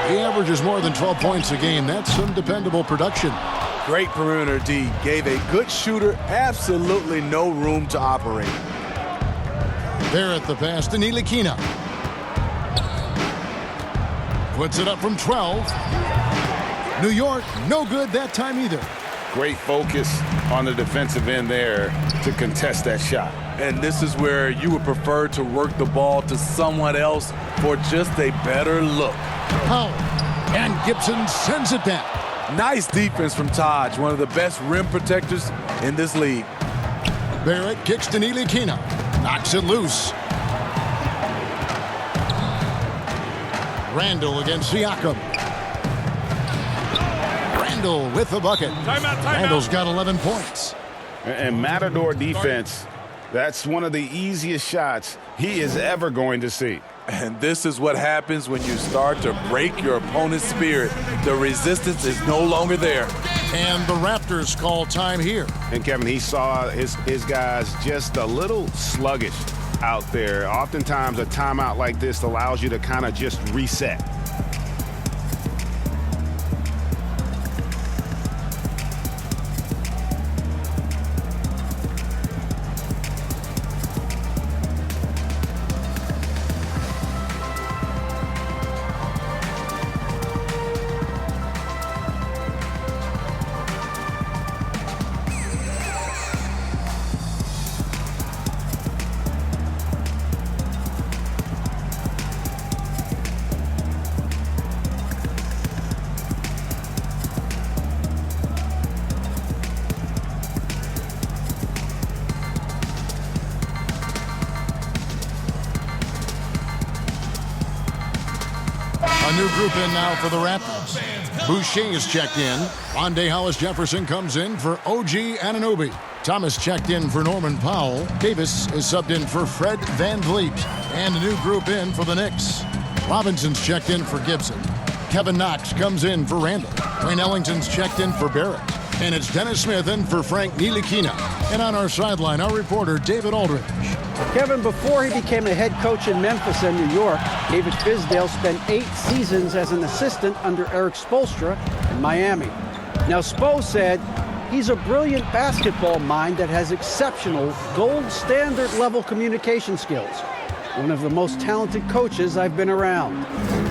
Speaker 1: He averages more than 12 points a game. That's some dependable production.
Speaker 2: Great perimeter D. Gave a good shooter absolutely no room to operate.
Speaker 1: Barrett the pass to Ntilikina. Puts it up from 12. New York, no good that time either.
Speaker 5: Great focus on the defensive end there to contest that shot.
Speaker 2: And this is where you would prefer to work the ball to someone else for just a better look.
Speaker 1: Powell, and Gibson sends it down.
Speaker 2: Nice defense from Taj, one of the best rim protectors in this league.
Speaker 1: Barrett kicks to Ntilikina. Knocks it loose. Randall against Siakam. Randall with the bucket. Randall's got 11 points.
Speaker 5: And Matador defense, that's one of the easiest shots he is ever going to see.
Speaker 2: And this is what happens when you start to break your opponent's spirit. The resistance is no longer there.
Speaker 1: And the Raptors call time here.
Speaker 5: And Kevin, he saw his guys just a little sluggish out there. Oftentimes a timeout like this allows you to kind of just reset.
Speaker 1: A new group in now for the Raptors. Boucher is checked in. Rondé Hollis-Jefferson comes in for OG Anunoby. Thomas checked in for Norman Powell. Davis is subbed in for Fred Van Vliet. And a new group in for the Knicks. Robinson's checked in for Gibson. Kevin Knox comes in for Randall. Wayne Ellington's checked in for Barrett. And it's Dennis Smith in for Frank Ntilikina. And on our sideline, our reporter, David Aldridge.
Speaker 7: Kevin, before he became a head coach in Memphis and New York, David Fizdale spent 8 seasons as an assistant under Eric Spoelstra in Miami. Now, Spo said He's a brilliant basketball mind that has exceptional, gold standard level communication skills. One of the most talented coaches I've been around.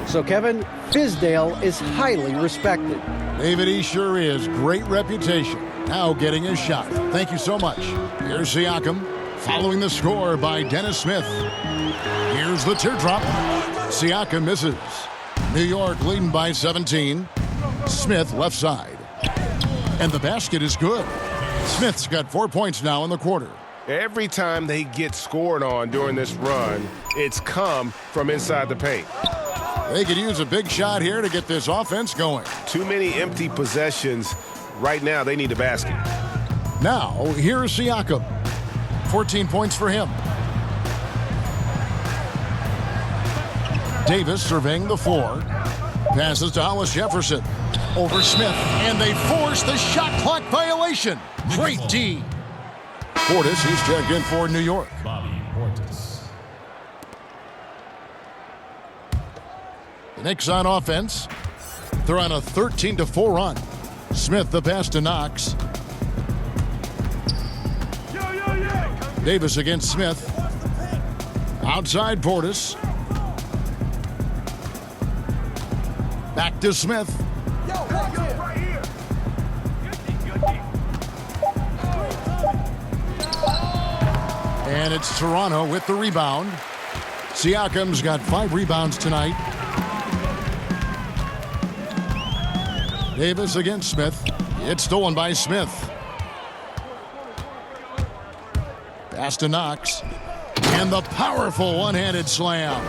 Speaker 7: So, Kevin, Fizdale is highly respected.
Speaker 1: David, he sure is. Great reputation. Now getting his shot. Thank you so much. Here's Siakam, following the score by Dennis Smith. Here's the teardrop. Siakam misses. New York leading by 17. Smith left side. And the basket is good. Smith's got 4 points now in the quarter.
Speaker 5: Every time they get scored on during this run, it's come from inside the paint.
Speaker 1: They could use a big shot here to get this offense going.
Speaker 5: Too many empty possessions. Right now, they need a basket.
Speaker 1: Now, here's Siakam. 14 points for him. Davis surveying the floor. Passes to Hollis Jefferson. Over Smith, and they force the shot clock violation. Great D. Portis, he's checked in for New York.
Speaker 4: Bobby Portis.
Speaker 1: The Knicks on offense. They're on a 13-4 run. Smith the pass to Knox. Davis against Smith. Outside Portis. Back to Smith. And it's Toronto with the rebound. Siakam's got 5 rebounds tonight. Davis against Smith. It's stolen by Smith. Pass to Knox. And the powerful one-handed slam.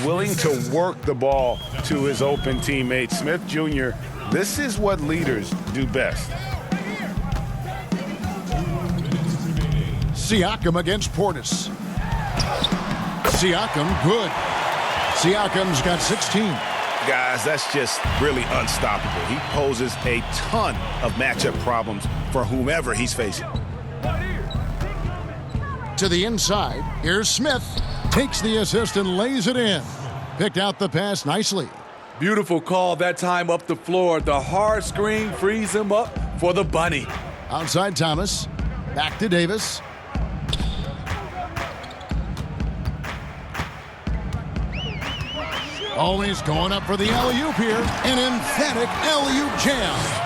Speaker 5: Willing to work the ball to his open teammate. Smith Jr., this is what leaders do best.
Speaker 1: Siakam against Portis. Siakam, good. Siakam's got 16.
Speaker 5: Guys, that's just really unstoppable. He poses a ton of matchup problems for whomever he's facing.
Speaker 1: To the inside, here's Smith. Takes the assist and lays it in. Picked out the pass nicely.
Speaker 2: Beautiful call that time up the floor. The hard screen frees him up for the bunny.
Speaker 1: Outside Thomas. Back to Davis. Always going up for the alley-oop here. An emphatic alley-oop jam.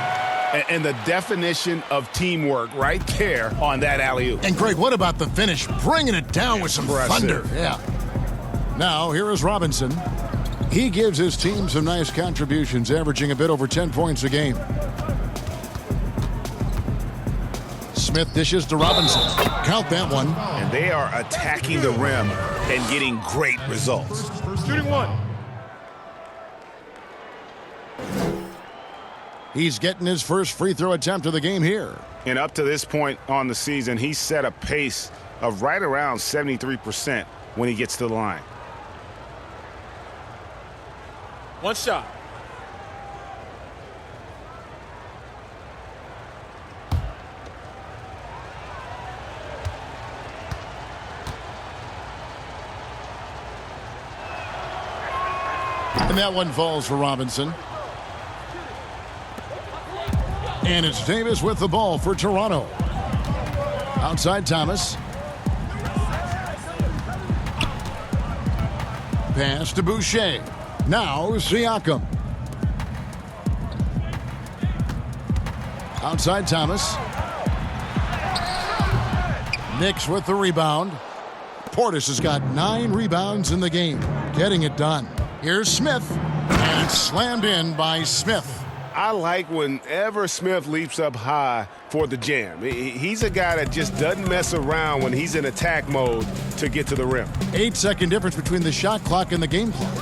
Speaker 5: And the definition of teamwork right there on that alley-oop.
Speaker 1: And Greg, what about the finish? Bringing it down with some thunder. Yeah. Now, here is Robinson. He gives his team some nice contributions, averaging a bit over 10 points a game. Smith dishes to Robinson. Count that one.
Speaker 5: And they are attacking the rim and getting great results.
Speaker 8: Shooting one.
Speaker 1: He's getting his first free throw attempt of the game here.
Speaker 5: And up to this point on the season, he's set a pace of right around 73% when he gets to the line.
Speaker 8: One shot.
Speaker 1: And that one falls for Robinson. And it's Davis with the ball for Toronto. Outside Thomas. Pass to Boucher. Now Siakam. Outside Thomas. Knicks with the rebound. Portis has got 9 rebounds in the game. Getting it done. Here's Smith. And it's slammed in by Smith.
Speaker 5: I like whenever Smith leaps up high for the jam. He's a guy that just doesn't mess around when he's in attack mode to get to the rim.
Speaker 1: 8-second difference between the shot clock and the game clock.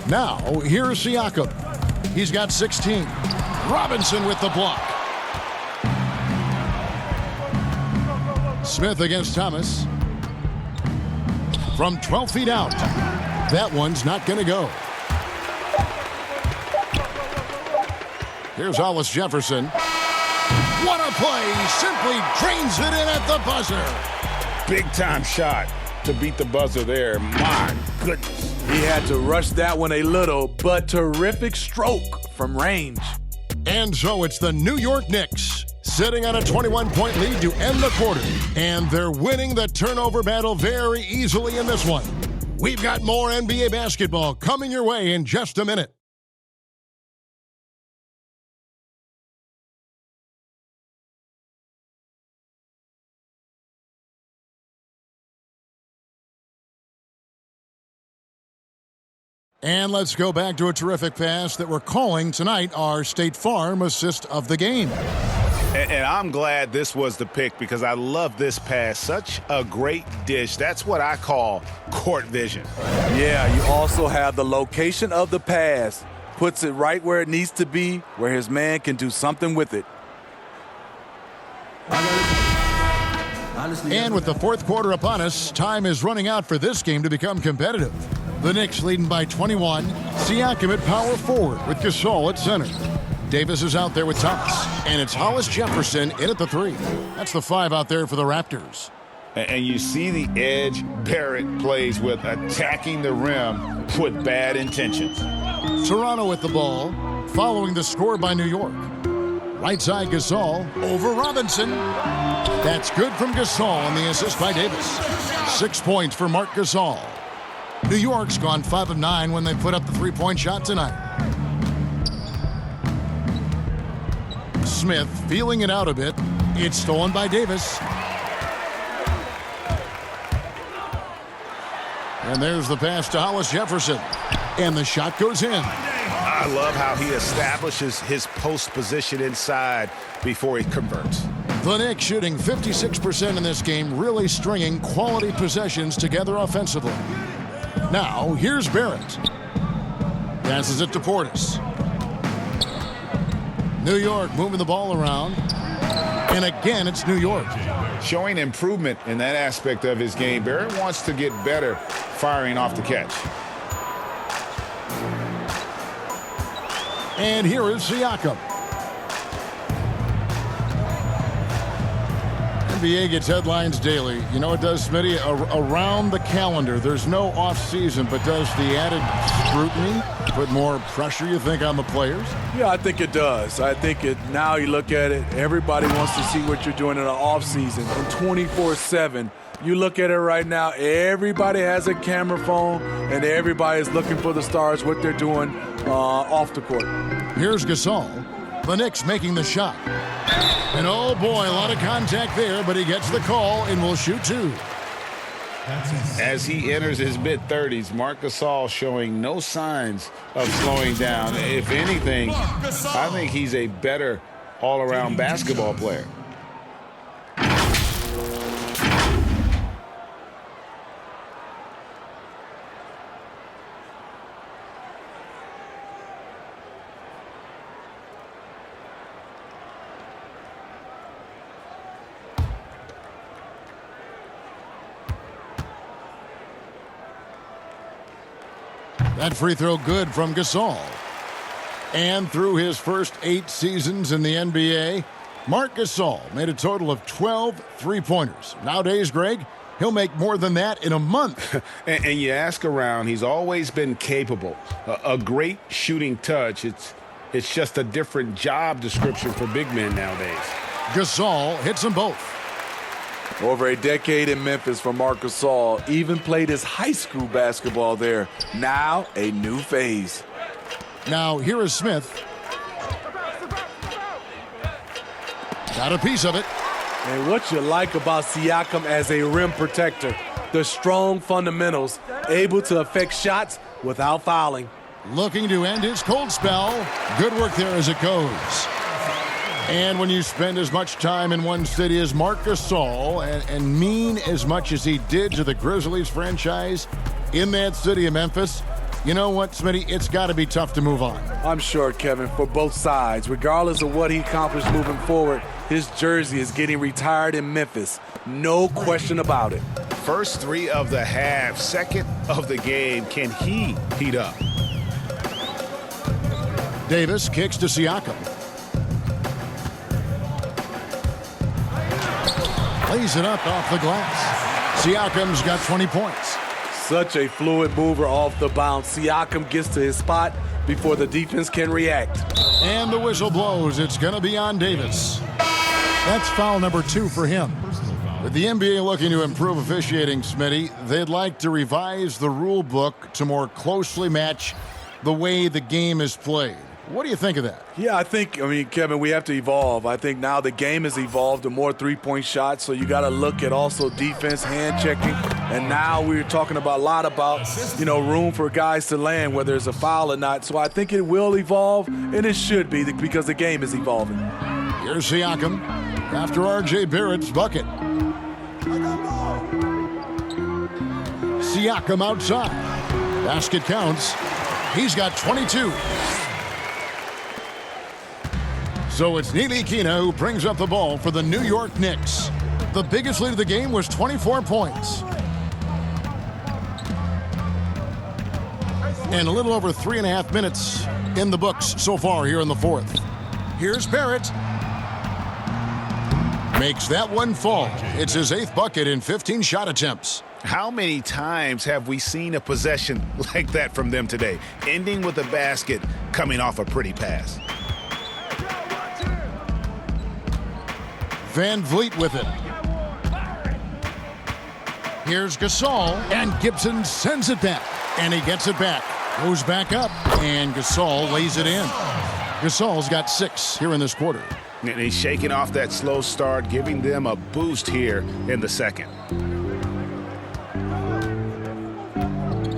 Speaker 1: Now, here's Siakam. He's got 16. Robinson with the block. Smith against Thomas. From 12 feet out. That one's not going to go. Here's Hollis Jefferson. What a play! Simply drains it in at the buzzer.
Speaker 5: Big time shot to beat the buzzer there. My goodness.
Speaker 2: He had to rush that one a little, but terrific stroke from range.
Speaker 1: And so it's the New York Knicks sitting on a 21-point lead to end the quarter. And they're winning the turnover battle very easily in this one. We've got more NBA basketball coming your way in just a minute. And let's go back to a terrific pass that we're calling tonight our State Farm assist of the game.
Speaker 5: And I'm glad this was the pick because I love this pass. Such a great dish. That's what I call court vision.
Speaker 2: Yeah, you also have the location of the pass. Puts it right where it needs to be, where his man can do something with it.
Speaker 1: And with the fourth quarter upon us, time is running out for this game to become competitive. The Knicks leading by 21. Siakam at power forward with Gasol at center. Davis is out there with Thomas. And it's Hollis Jefferson in at the 3. That's the 5 out there for the Raptors.
Speaker 3: And you see the edge Barrett plays with, attacking the rim with bad intentions.
Speaker 1: Toronto with the ball, following the score by New York. Right side Gasol over Robinson. That's good from Gasol on the assist by Davis. 6 points for Marc Gasol. New York's gone 5 of 9 when they put up the three-point shot tonight. Smith feeling it out a bit. It's stolen by Davis. And there's the pass to Hollis Jefferson. And the shot goes in.
Speaker 5: I love how he establishes his post position inside before he converts.
Speaker 1: The Knicks shooting 56% in this game, really stringing quality possessions together offensively. Now, here's Barrett. Passes it to Portis. New York moving the ball around. And again, it's New York.
Speaker 3: Showing improvement in that aspect of his game. Barrett wants to get better firing off the catch.
Speaker 1: And here is Siakam. NBA gets headlines daily. You know it does, Smitty? Around the calendar. There's no off-season, but does the added scrutiny put more pressure, you think, on the players?
Speaker 2: Yeah, I think it does. I think now you look at it, everybody wants to see what you're doing in the off-season. And 24/7, you look at it right now, everybody has a camera phone, and everybody is looking for the stars, what they're doing off the court.
Speaker 1: Here's Gasol. The Knicks making the shot. And oh boy, a lot of contact there, but he gets the call and will shoot 2.
Speaker 3: As he enters his mid-30s, Marc Gasol showing no signs of slowing down. If anything, I think he's a better all-around basketball player.
Speaker 1: That free throw good from Gasol. And through his first 8 seasons in the NBA, Marc Gasol made a total of 12 three-pointers. Nowadays, Greg, he'll make more than that in a month.
Speaker 5: and you ask around, he's always been capable. A great shooting touch. It's just a different job description for big men nowadays.
Speaker 1: Gasol hits them both.
Speaker 2: Over a decade in Memphis for Marc Gasol, even played his high school basketball there. Now, a new phase.
Speaker 1: Now, here is Smith. Got a piece of it.
Speaker 2: And what you like about Siakam as a rim protector, the strong fundamentals, able to affect shots without fouling.
Speaker 1: Looking to end his cold spell. Good work there as it goes. And when you spend as much time in one city as Marc Gasol and mean as much as he did to the Grizzlies franchise in that city of Memphis, you know what, Smitty? It's got to be tough to move on.
Speaker 2: I'm sure, Kevin, for both sides. Regardless of what he accomplished moving forward, his jersey is getting retired in Memphis. No question about it.
Speaker 5: First 3 of the half, second of the game. Can he heat up?
Speaker 1: Davis kicks to Siakam. Lays it up off the glass. Siakam's got 20 points.
Speaker 2: Such a fluid mover off the bounce. Siakam gets to his spot before the defense can react.
Speaker 1: And the whistle blows. It's going to be on Davis. That's foul number 2 for him. With the NBA looking to improve officiating, Smitty, they'd like to revise the rule book to more closely match the way the game is played. What do you think of that?
Speaker 2: Yeah, Kevin, we have to evolve. I think now the game has evolved to more three-point shots, so you got to look at also defense, hand checking, and now we're talking a lot about, room for guys to land, whether it's a foul or not. So I think it will evolve, and it should be because the game is evolving.
Speaker 1: Here's Siakam after R.J. Barrett's bucket. Siakam outside. Basket counts. He's got 22. So it's Ntilikina who brings up the ball for the New York Knicks. The biggest lead of the game was 24 points. And a little over 3.5 minutes in the books so far here in the fourth. Here's Barrett. Makes that one fall. It's his 8th bucket in 15 shot attempts.
Speaker 5: How many times have we seen a possession like that from them today, ending with a basket coming off a pretty pass?
Speaker 1: Van Vliet with it. Here's Gasol, and Gibson sends it back. And he gets it back. Goes back up, and Gasol lays it in. Gasol's got 6 here in this quarter.
Speaker 5: And he's shaking off that slow start, giving them a boost here in the second.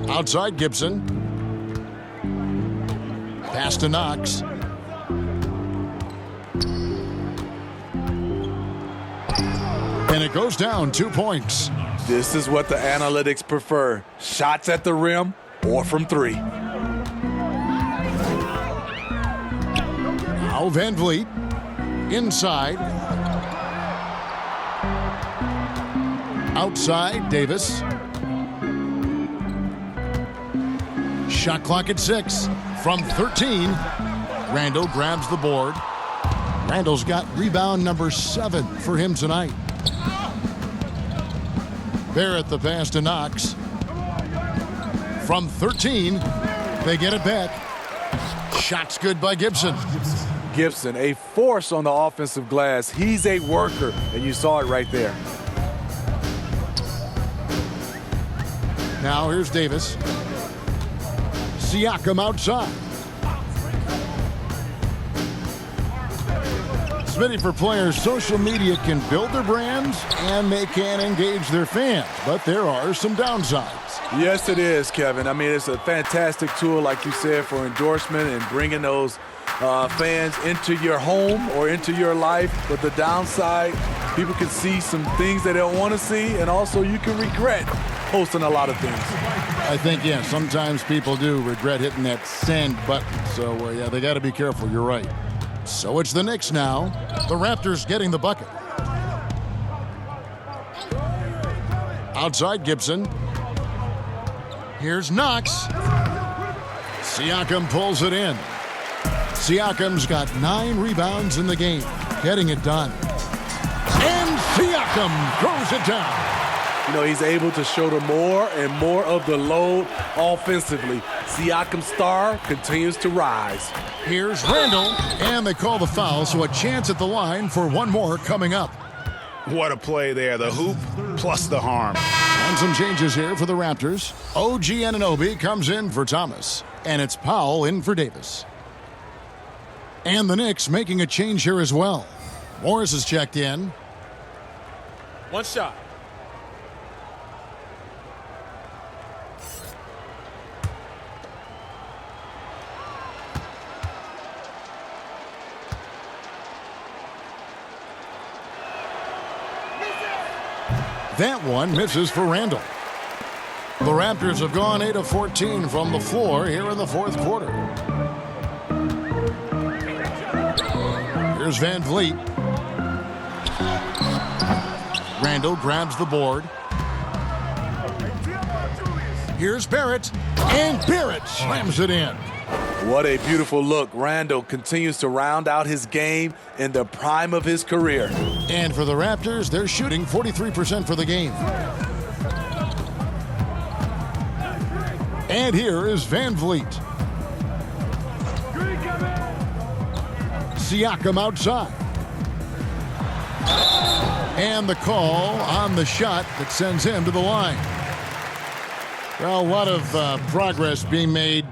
Speaker 1: Outside Gibson. Pass to Knox. And it goes down 2 points.
Speaker 2: This is what the analytics prefer. Shots at the rim or from 3.
Speaker 1: Now Van Vliet. Inside. Outside Davis. Shot clock at 6. From 13. Randall grabs the board. Randall's got rebound number 7 for him tonight. Barrett the pass to Knox. From 13, they get it back. Shot's good by Gibson.
Speaker 2: Gibson, a force on the offensive glass. He's a worker, and you saw it right there.
Speaker 1: Now here's Davis. Siakam outside. Smitty, for players, social media can build their brands and they can engage their fans, but there are some downsides.
Speaker 2: Yes, it is, Kevin. It's a fantastic tool, like you said, for endorsement and bringing those fans into your home or into your life. But the downside, people can see some things they don't want to see, and also you can regret posting a lot of things.
Speaker 1: I think, yeah, sometimes people do regret hitting that send button. So, yeah, they got to be careful. You're right. So it's the Knicks now. The Raptors getting the bucket. Outside Gibson. Here's Knox. Siakam pulls it in. Siakam's got 9 rebounds in the game, getting it done. And Siakam throws it down.
Speaker 2: He's able to shoulder more and more of the load offensively. Siakam's star continues to rise.
Speaker 1: Here's Randall, and they call the foul, so a chance at the line for one more coming up.
Speaker 5: What a play there, the hoop plus the harm.
Speaker 1: And some changes here for the Raptors. OG Anunoby comes in for Thomas, and it's Powell in for Davis. And the Knicks making a change here as well. Morris is checked in.
Speaker 8: 1 shot.
Speaker 1: That one misses for Randall. The Raptors have gone 8 of 14 from the floor here in the fourth quarter. Here's Van Vliet. Randall grabs the board. Here's Barrett, and Barrett slams it in.
Speaker 2: What a beautiful look. Randall continues to round out his game in the prime of his career.
Speaker 1: And for the Raptors, they're shooting 43% for the game. And here is Van Vliet. Siakam outside. And the call on the shot that sends him to the line. Well, a lot of progress being made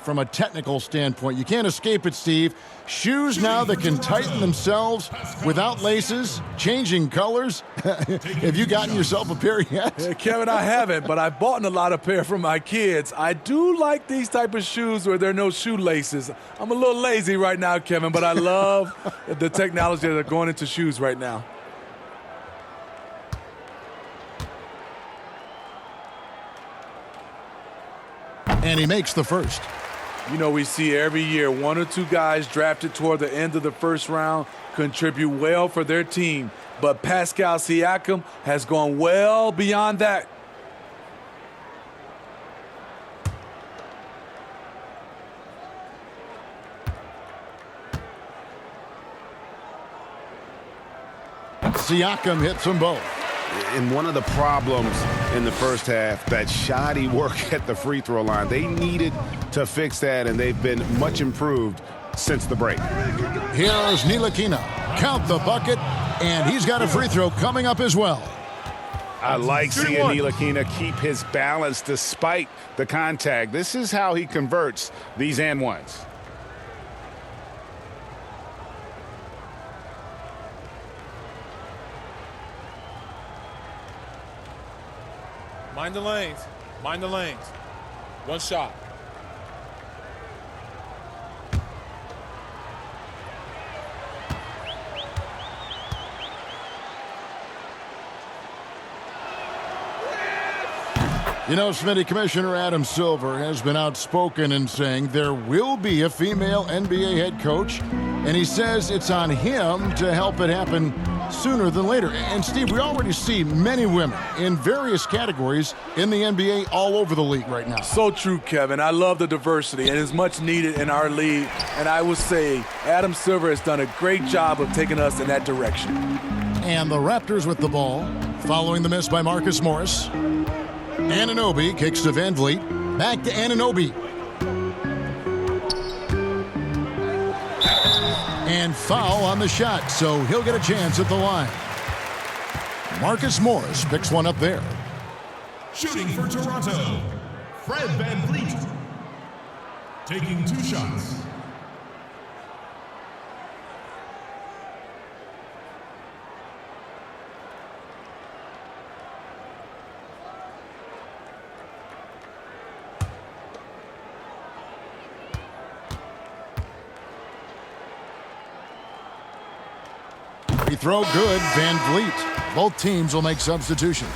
Speaker 1: from a technical standpoint. You can't escape it, Steve. Shoes now that can tighten themselves without laces, changing colors. Have you gotten yourself a pair yet?
Speaker 2: Yeah, Kevin, I haven't, but I've bought a lot of pair for my kids. I do like these type of shoes where there are no shoelaces. I'm a little lazy right now, Kevin, but I love the technology that are going into shoes right now.
Speaker 1: And he makes the first.
Speaker 2: You know, we see every year 1 or 2 guys drafted toward the end of the first round contribute well for their team. But Pascal Siakam has gone well beyond that.
Speaker 1: Siakam hits them both.
Speaker 5: And one of the problems in the first half, that shoddy work at the free throw line. They needed to fix that, and they've been much improved since the break.
Speaker 1: Here's Ntilikina. Count the bucket, and he's got a free throw coming up as well.
Speaker 5: I like seeing Ntilikina keep his balance despite the contact. This is how he converts these and ones.
Speaker 8: Mind the lanes. Mind the lanes. One shot.
Speaker 1: You know, Smitty, Commissioner Adam Silver has been outspoken in saying there will be a female NBA head coach, and he says it's on him to help it happen sooner than later. And, Steve, we already see many women in various categories in the NBA all over the league right now.
Speaker 2: So true, Kevin. I love the diversity, and it's much needed in our league. And I would say Adam Silver has done a great job of taking us in that direction.
Speaker 1: And the Raptors with the ball, following the miss by Marcus Morris. Anunoby kicks to Van Vliet. Back to Anunoby. And foul on the shot, so he'll get a chance at the line. Marcus Morris picks one up there.
Speaker 4: Shooting for Toronto, Fred Van Vliet. Taking 2 shots.
Speaker 1: Free throw good, Van Vliet. Both teams will make substitutions.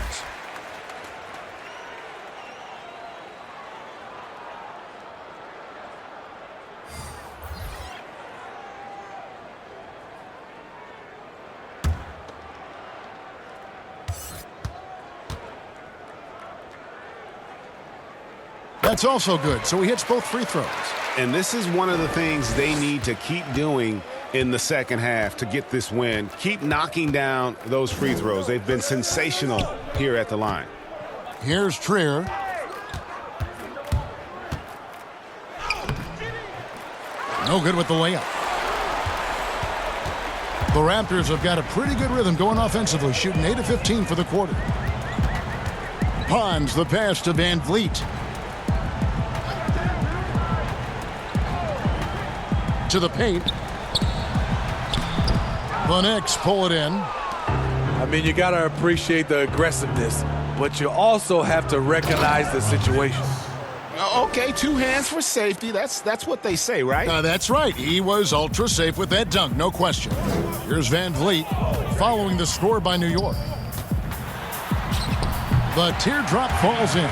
Speaker 1: That's also good, so he hits both free throws.
Speaker 5: And this is one of the things they need to keep doing in the second half to get this win. Keep knocking down those free throws. They've been sensational here at the line.
Speaker 1: Here's Trier. No good with the layup. The Raptors have got a pretty good rhythm going offensively, shooting 8 of 15 for the quarter. Pons the pass to Van Vliet. To the paint. The Knicks pull it in.
Speaker 2: I mean, you got to appreciate the aggressiveness, but you also have to recognize the situation.
Speaker 5: Okay, 2 hands for safety. That's what they say, right?
Speaker 1: That's right. He was ultra safe with that dunk, no question. Here's Van Vliet following the score by New York. The teardrop falls in.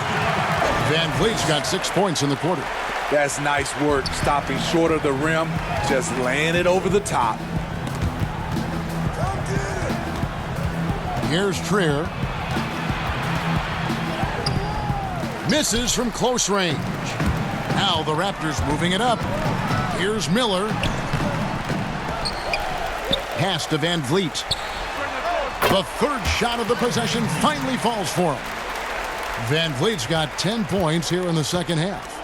Speaker 1: Van Vliet's got 6 points in the quarter.
Speaker 2: That's nice work, stopping short of the rim, just laying it over the top.
Speaker 1: Here's Trier. Misses from close range. Now the Raptors moving it up. Here's Miller. Pass to Van Vliet. The third shot of the possession finally falls for him. Van Vliet's got 10 points here in the second half.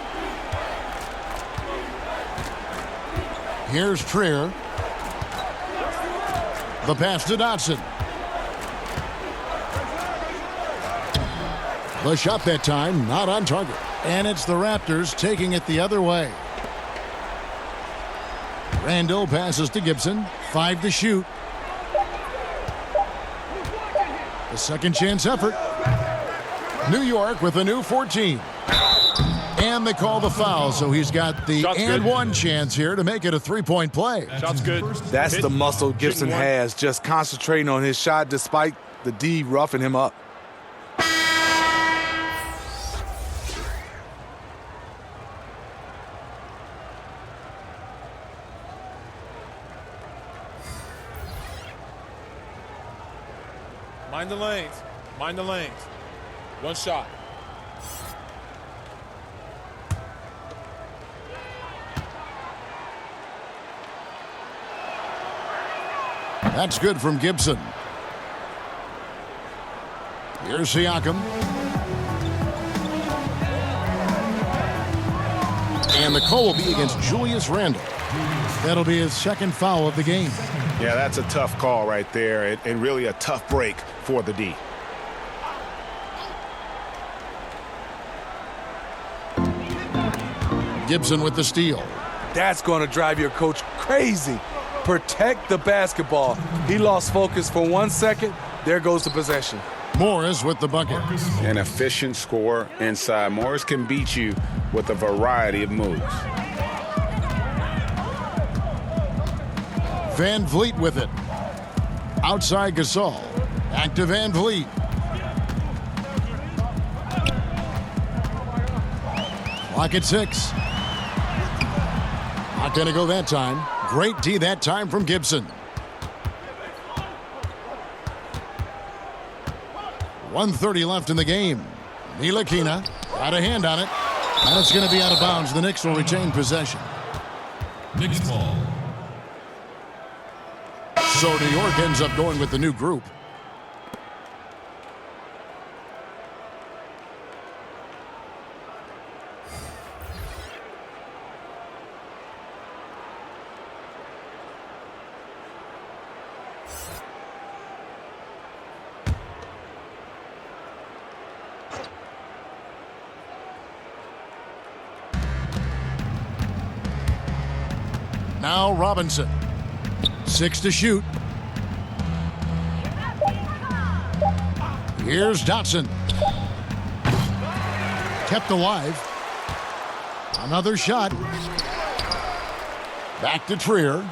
Speaker 1: Here's Trier. The pass to Dotson. The shot that time, not on target. And it's the Raptors taking it the other way. Randall passes to Gibson. 5 to shoot. The second chance effort. New York with a new 14. And they call the foul, so he's got the one chance here to make it a three-point play.
Speaker 8: Shot's good.
Speaker 2: That's the muscle Gibson has, just concentrating on his shot despite the D roughing him up.
Speaker 8: Mind the lanes. Mind the lanes. One shot.
Speaker 1: That's good from Gibson. Here's Siakam. And the call will be against Julius Randle. That'll be his second foul of the game.
Speaker 5: Yeah, that's a tough call right there, and really a tough break for the D.
Speaker 1: Gibson with the steal.
Speaker 2: That's going to drive your coach crazy. Protect the basketball. He lost focus for 1 second. There goes the possession.
Speaker 1: Morris with the bucket.
Speaker 5: An efficient scorer inside. Morris can beat you with a variety of moves.
Speaker 1: Van Vliet with it. Outside Gasol. Back to Van Vliet. Clock at 6. Not going to go that time. Great D that time from Gibson. 1:30 left in the game. Ntilikina got a hand on it. And it's going to be out of bounds. The Knicks will retain possession.
Speaker 4: Knicks ball.
Speaker 1: So New York ends up going with the new group. Now Robinson. 6 to shoot. Here's Dotson. Kept alive. Another shot. Back to Trier.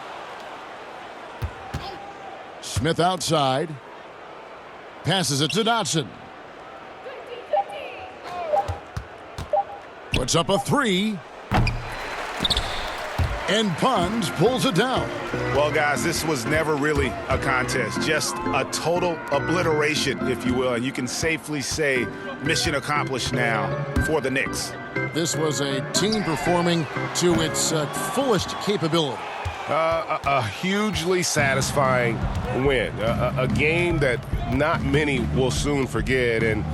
Speaker 1: Smith outside. Passes it to Dotson. Puts up a 3. And Pons pulls it down.
Speaker 5: Well, guys, this was never really a contest, just a total obliteration, if you will. And you can safely say mission accomplished now for the Knicks.
Speaker 1: This was a team performing to its fullest capability.
Speaker 5: A hugely satisfying win, a game that not many will soon forget. And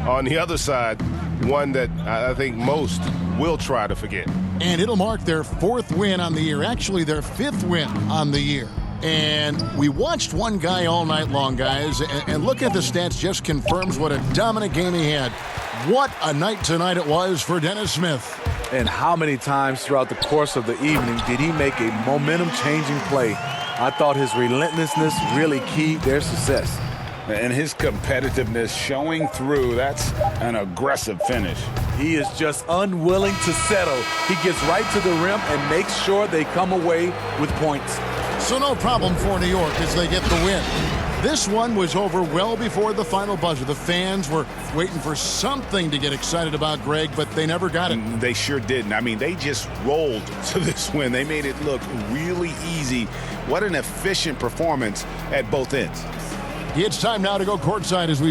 Speaker 5: on the other side, one that I think most will try to forget.
Speaker 1: And it'll mark their 4th win on the year, actually their 5th win on the year. And we watched one guy all night long, guys, and looking at the stats just confirms what a dominant game he had. What a night tonight it was for Dennis Smith.
Speaker 2: And how many times throughout the course of the evening did he make a momentum-changing play? I thought his relentlessness really keyed their success.
Speaker 3: And his competitiveness showing through. That's an aggressive finish.
Speaker 2: He is just unwilling to settle. He gets right to the rim and makes sure they come away with points.
Speaker 1: So no problem for New York as they get the win. This one was over well before the final buzzer. The fans were waiting for something to get excited about, Greg, but they never got it.
Speaker 3: They sure didn't. I mean, they just rolled to this win. They made it look really easy. What an efficient performance at both ends.
Speaker 1: It's time now to go courtside as we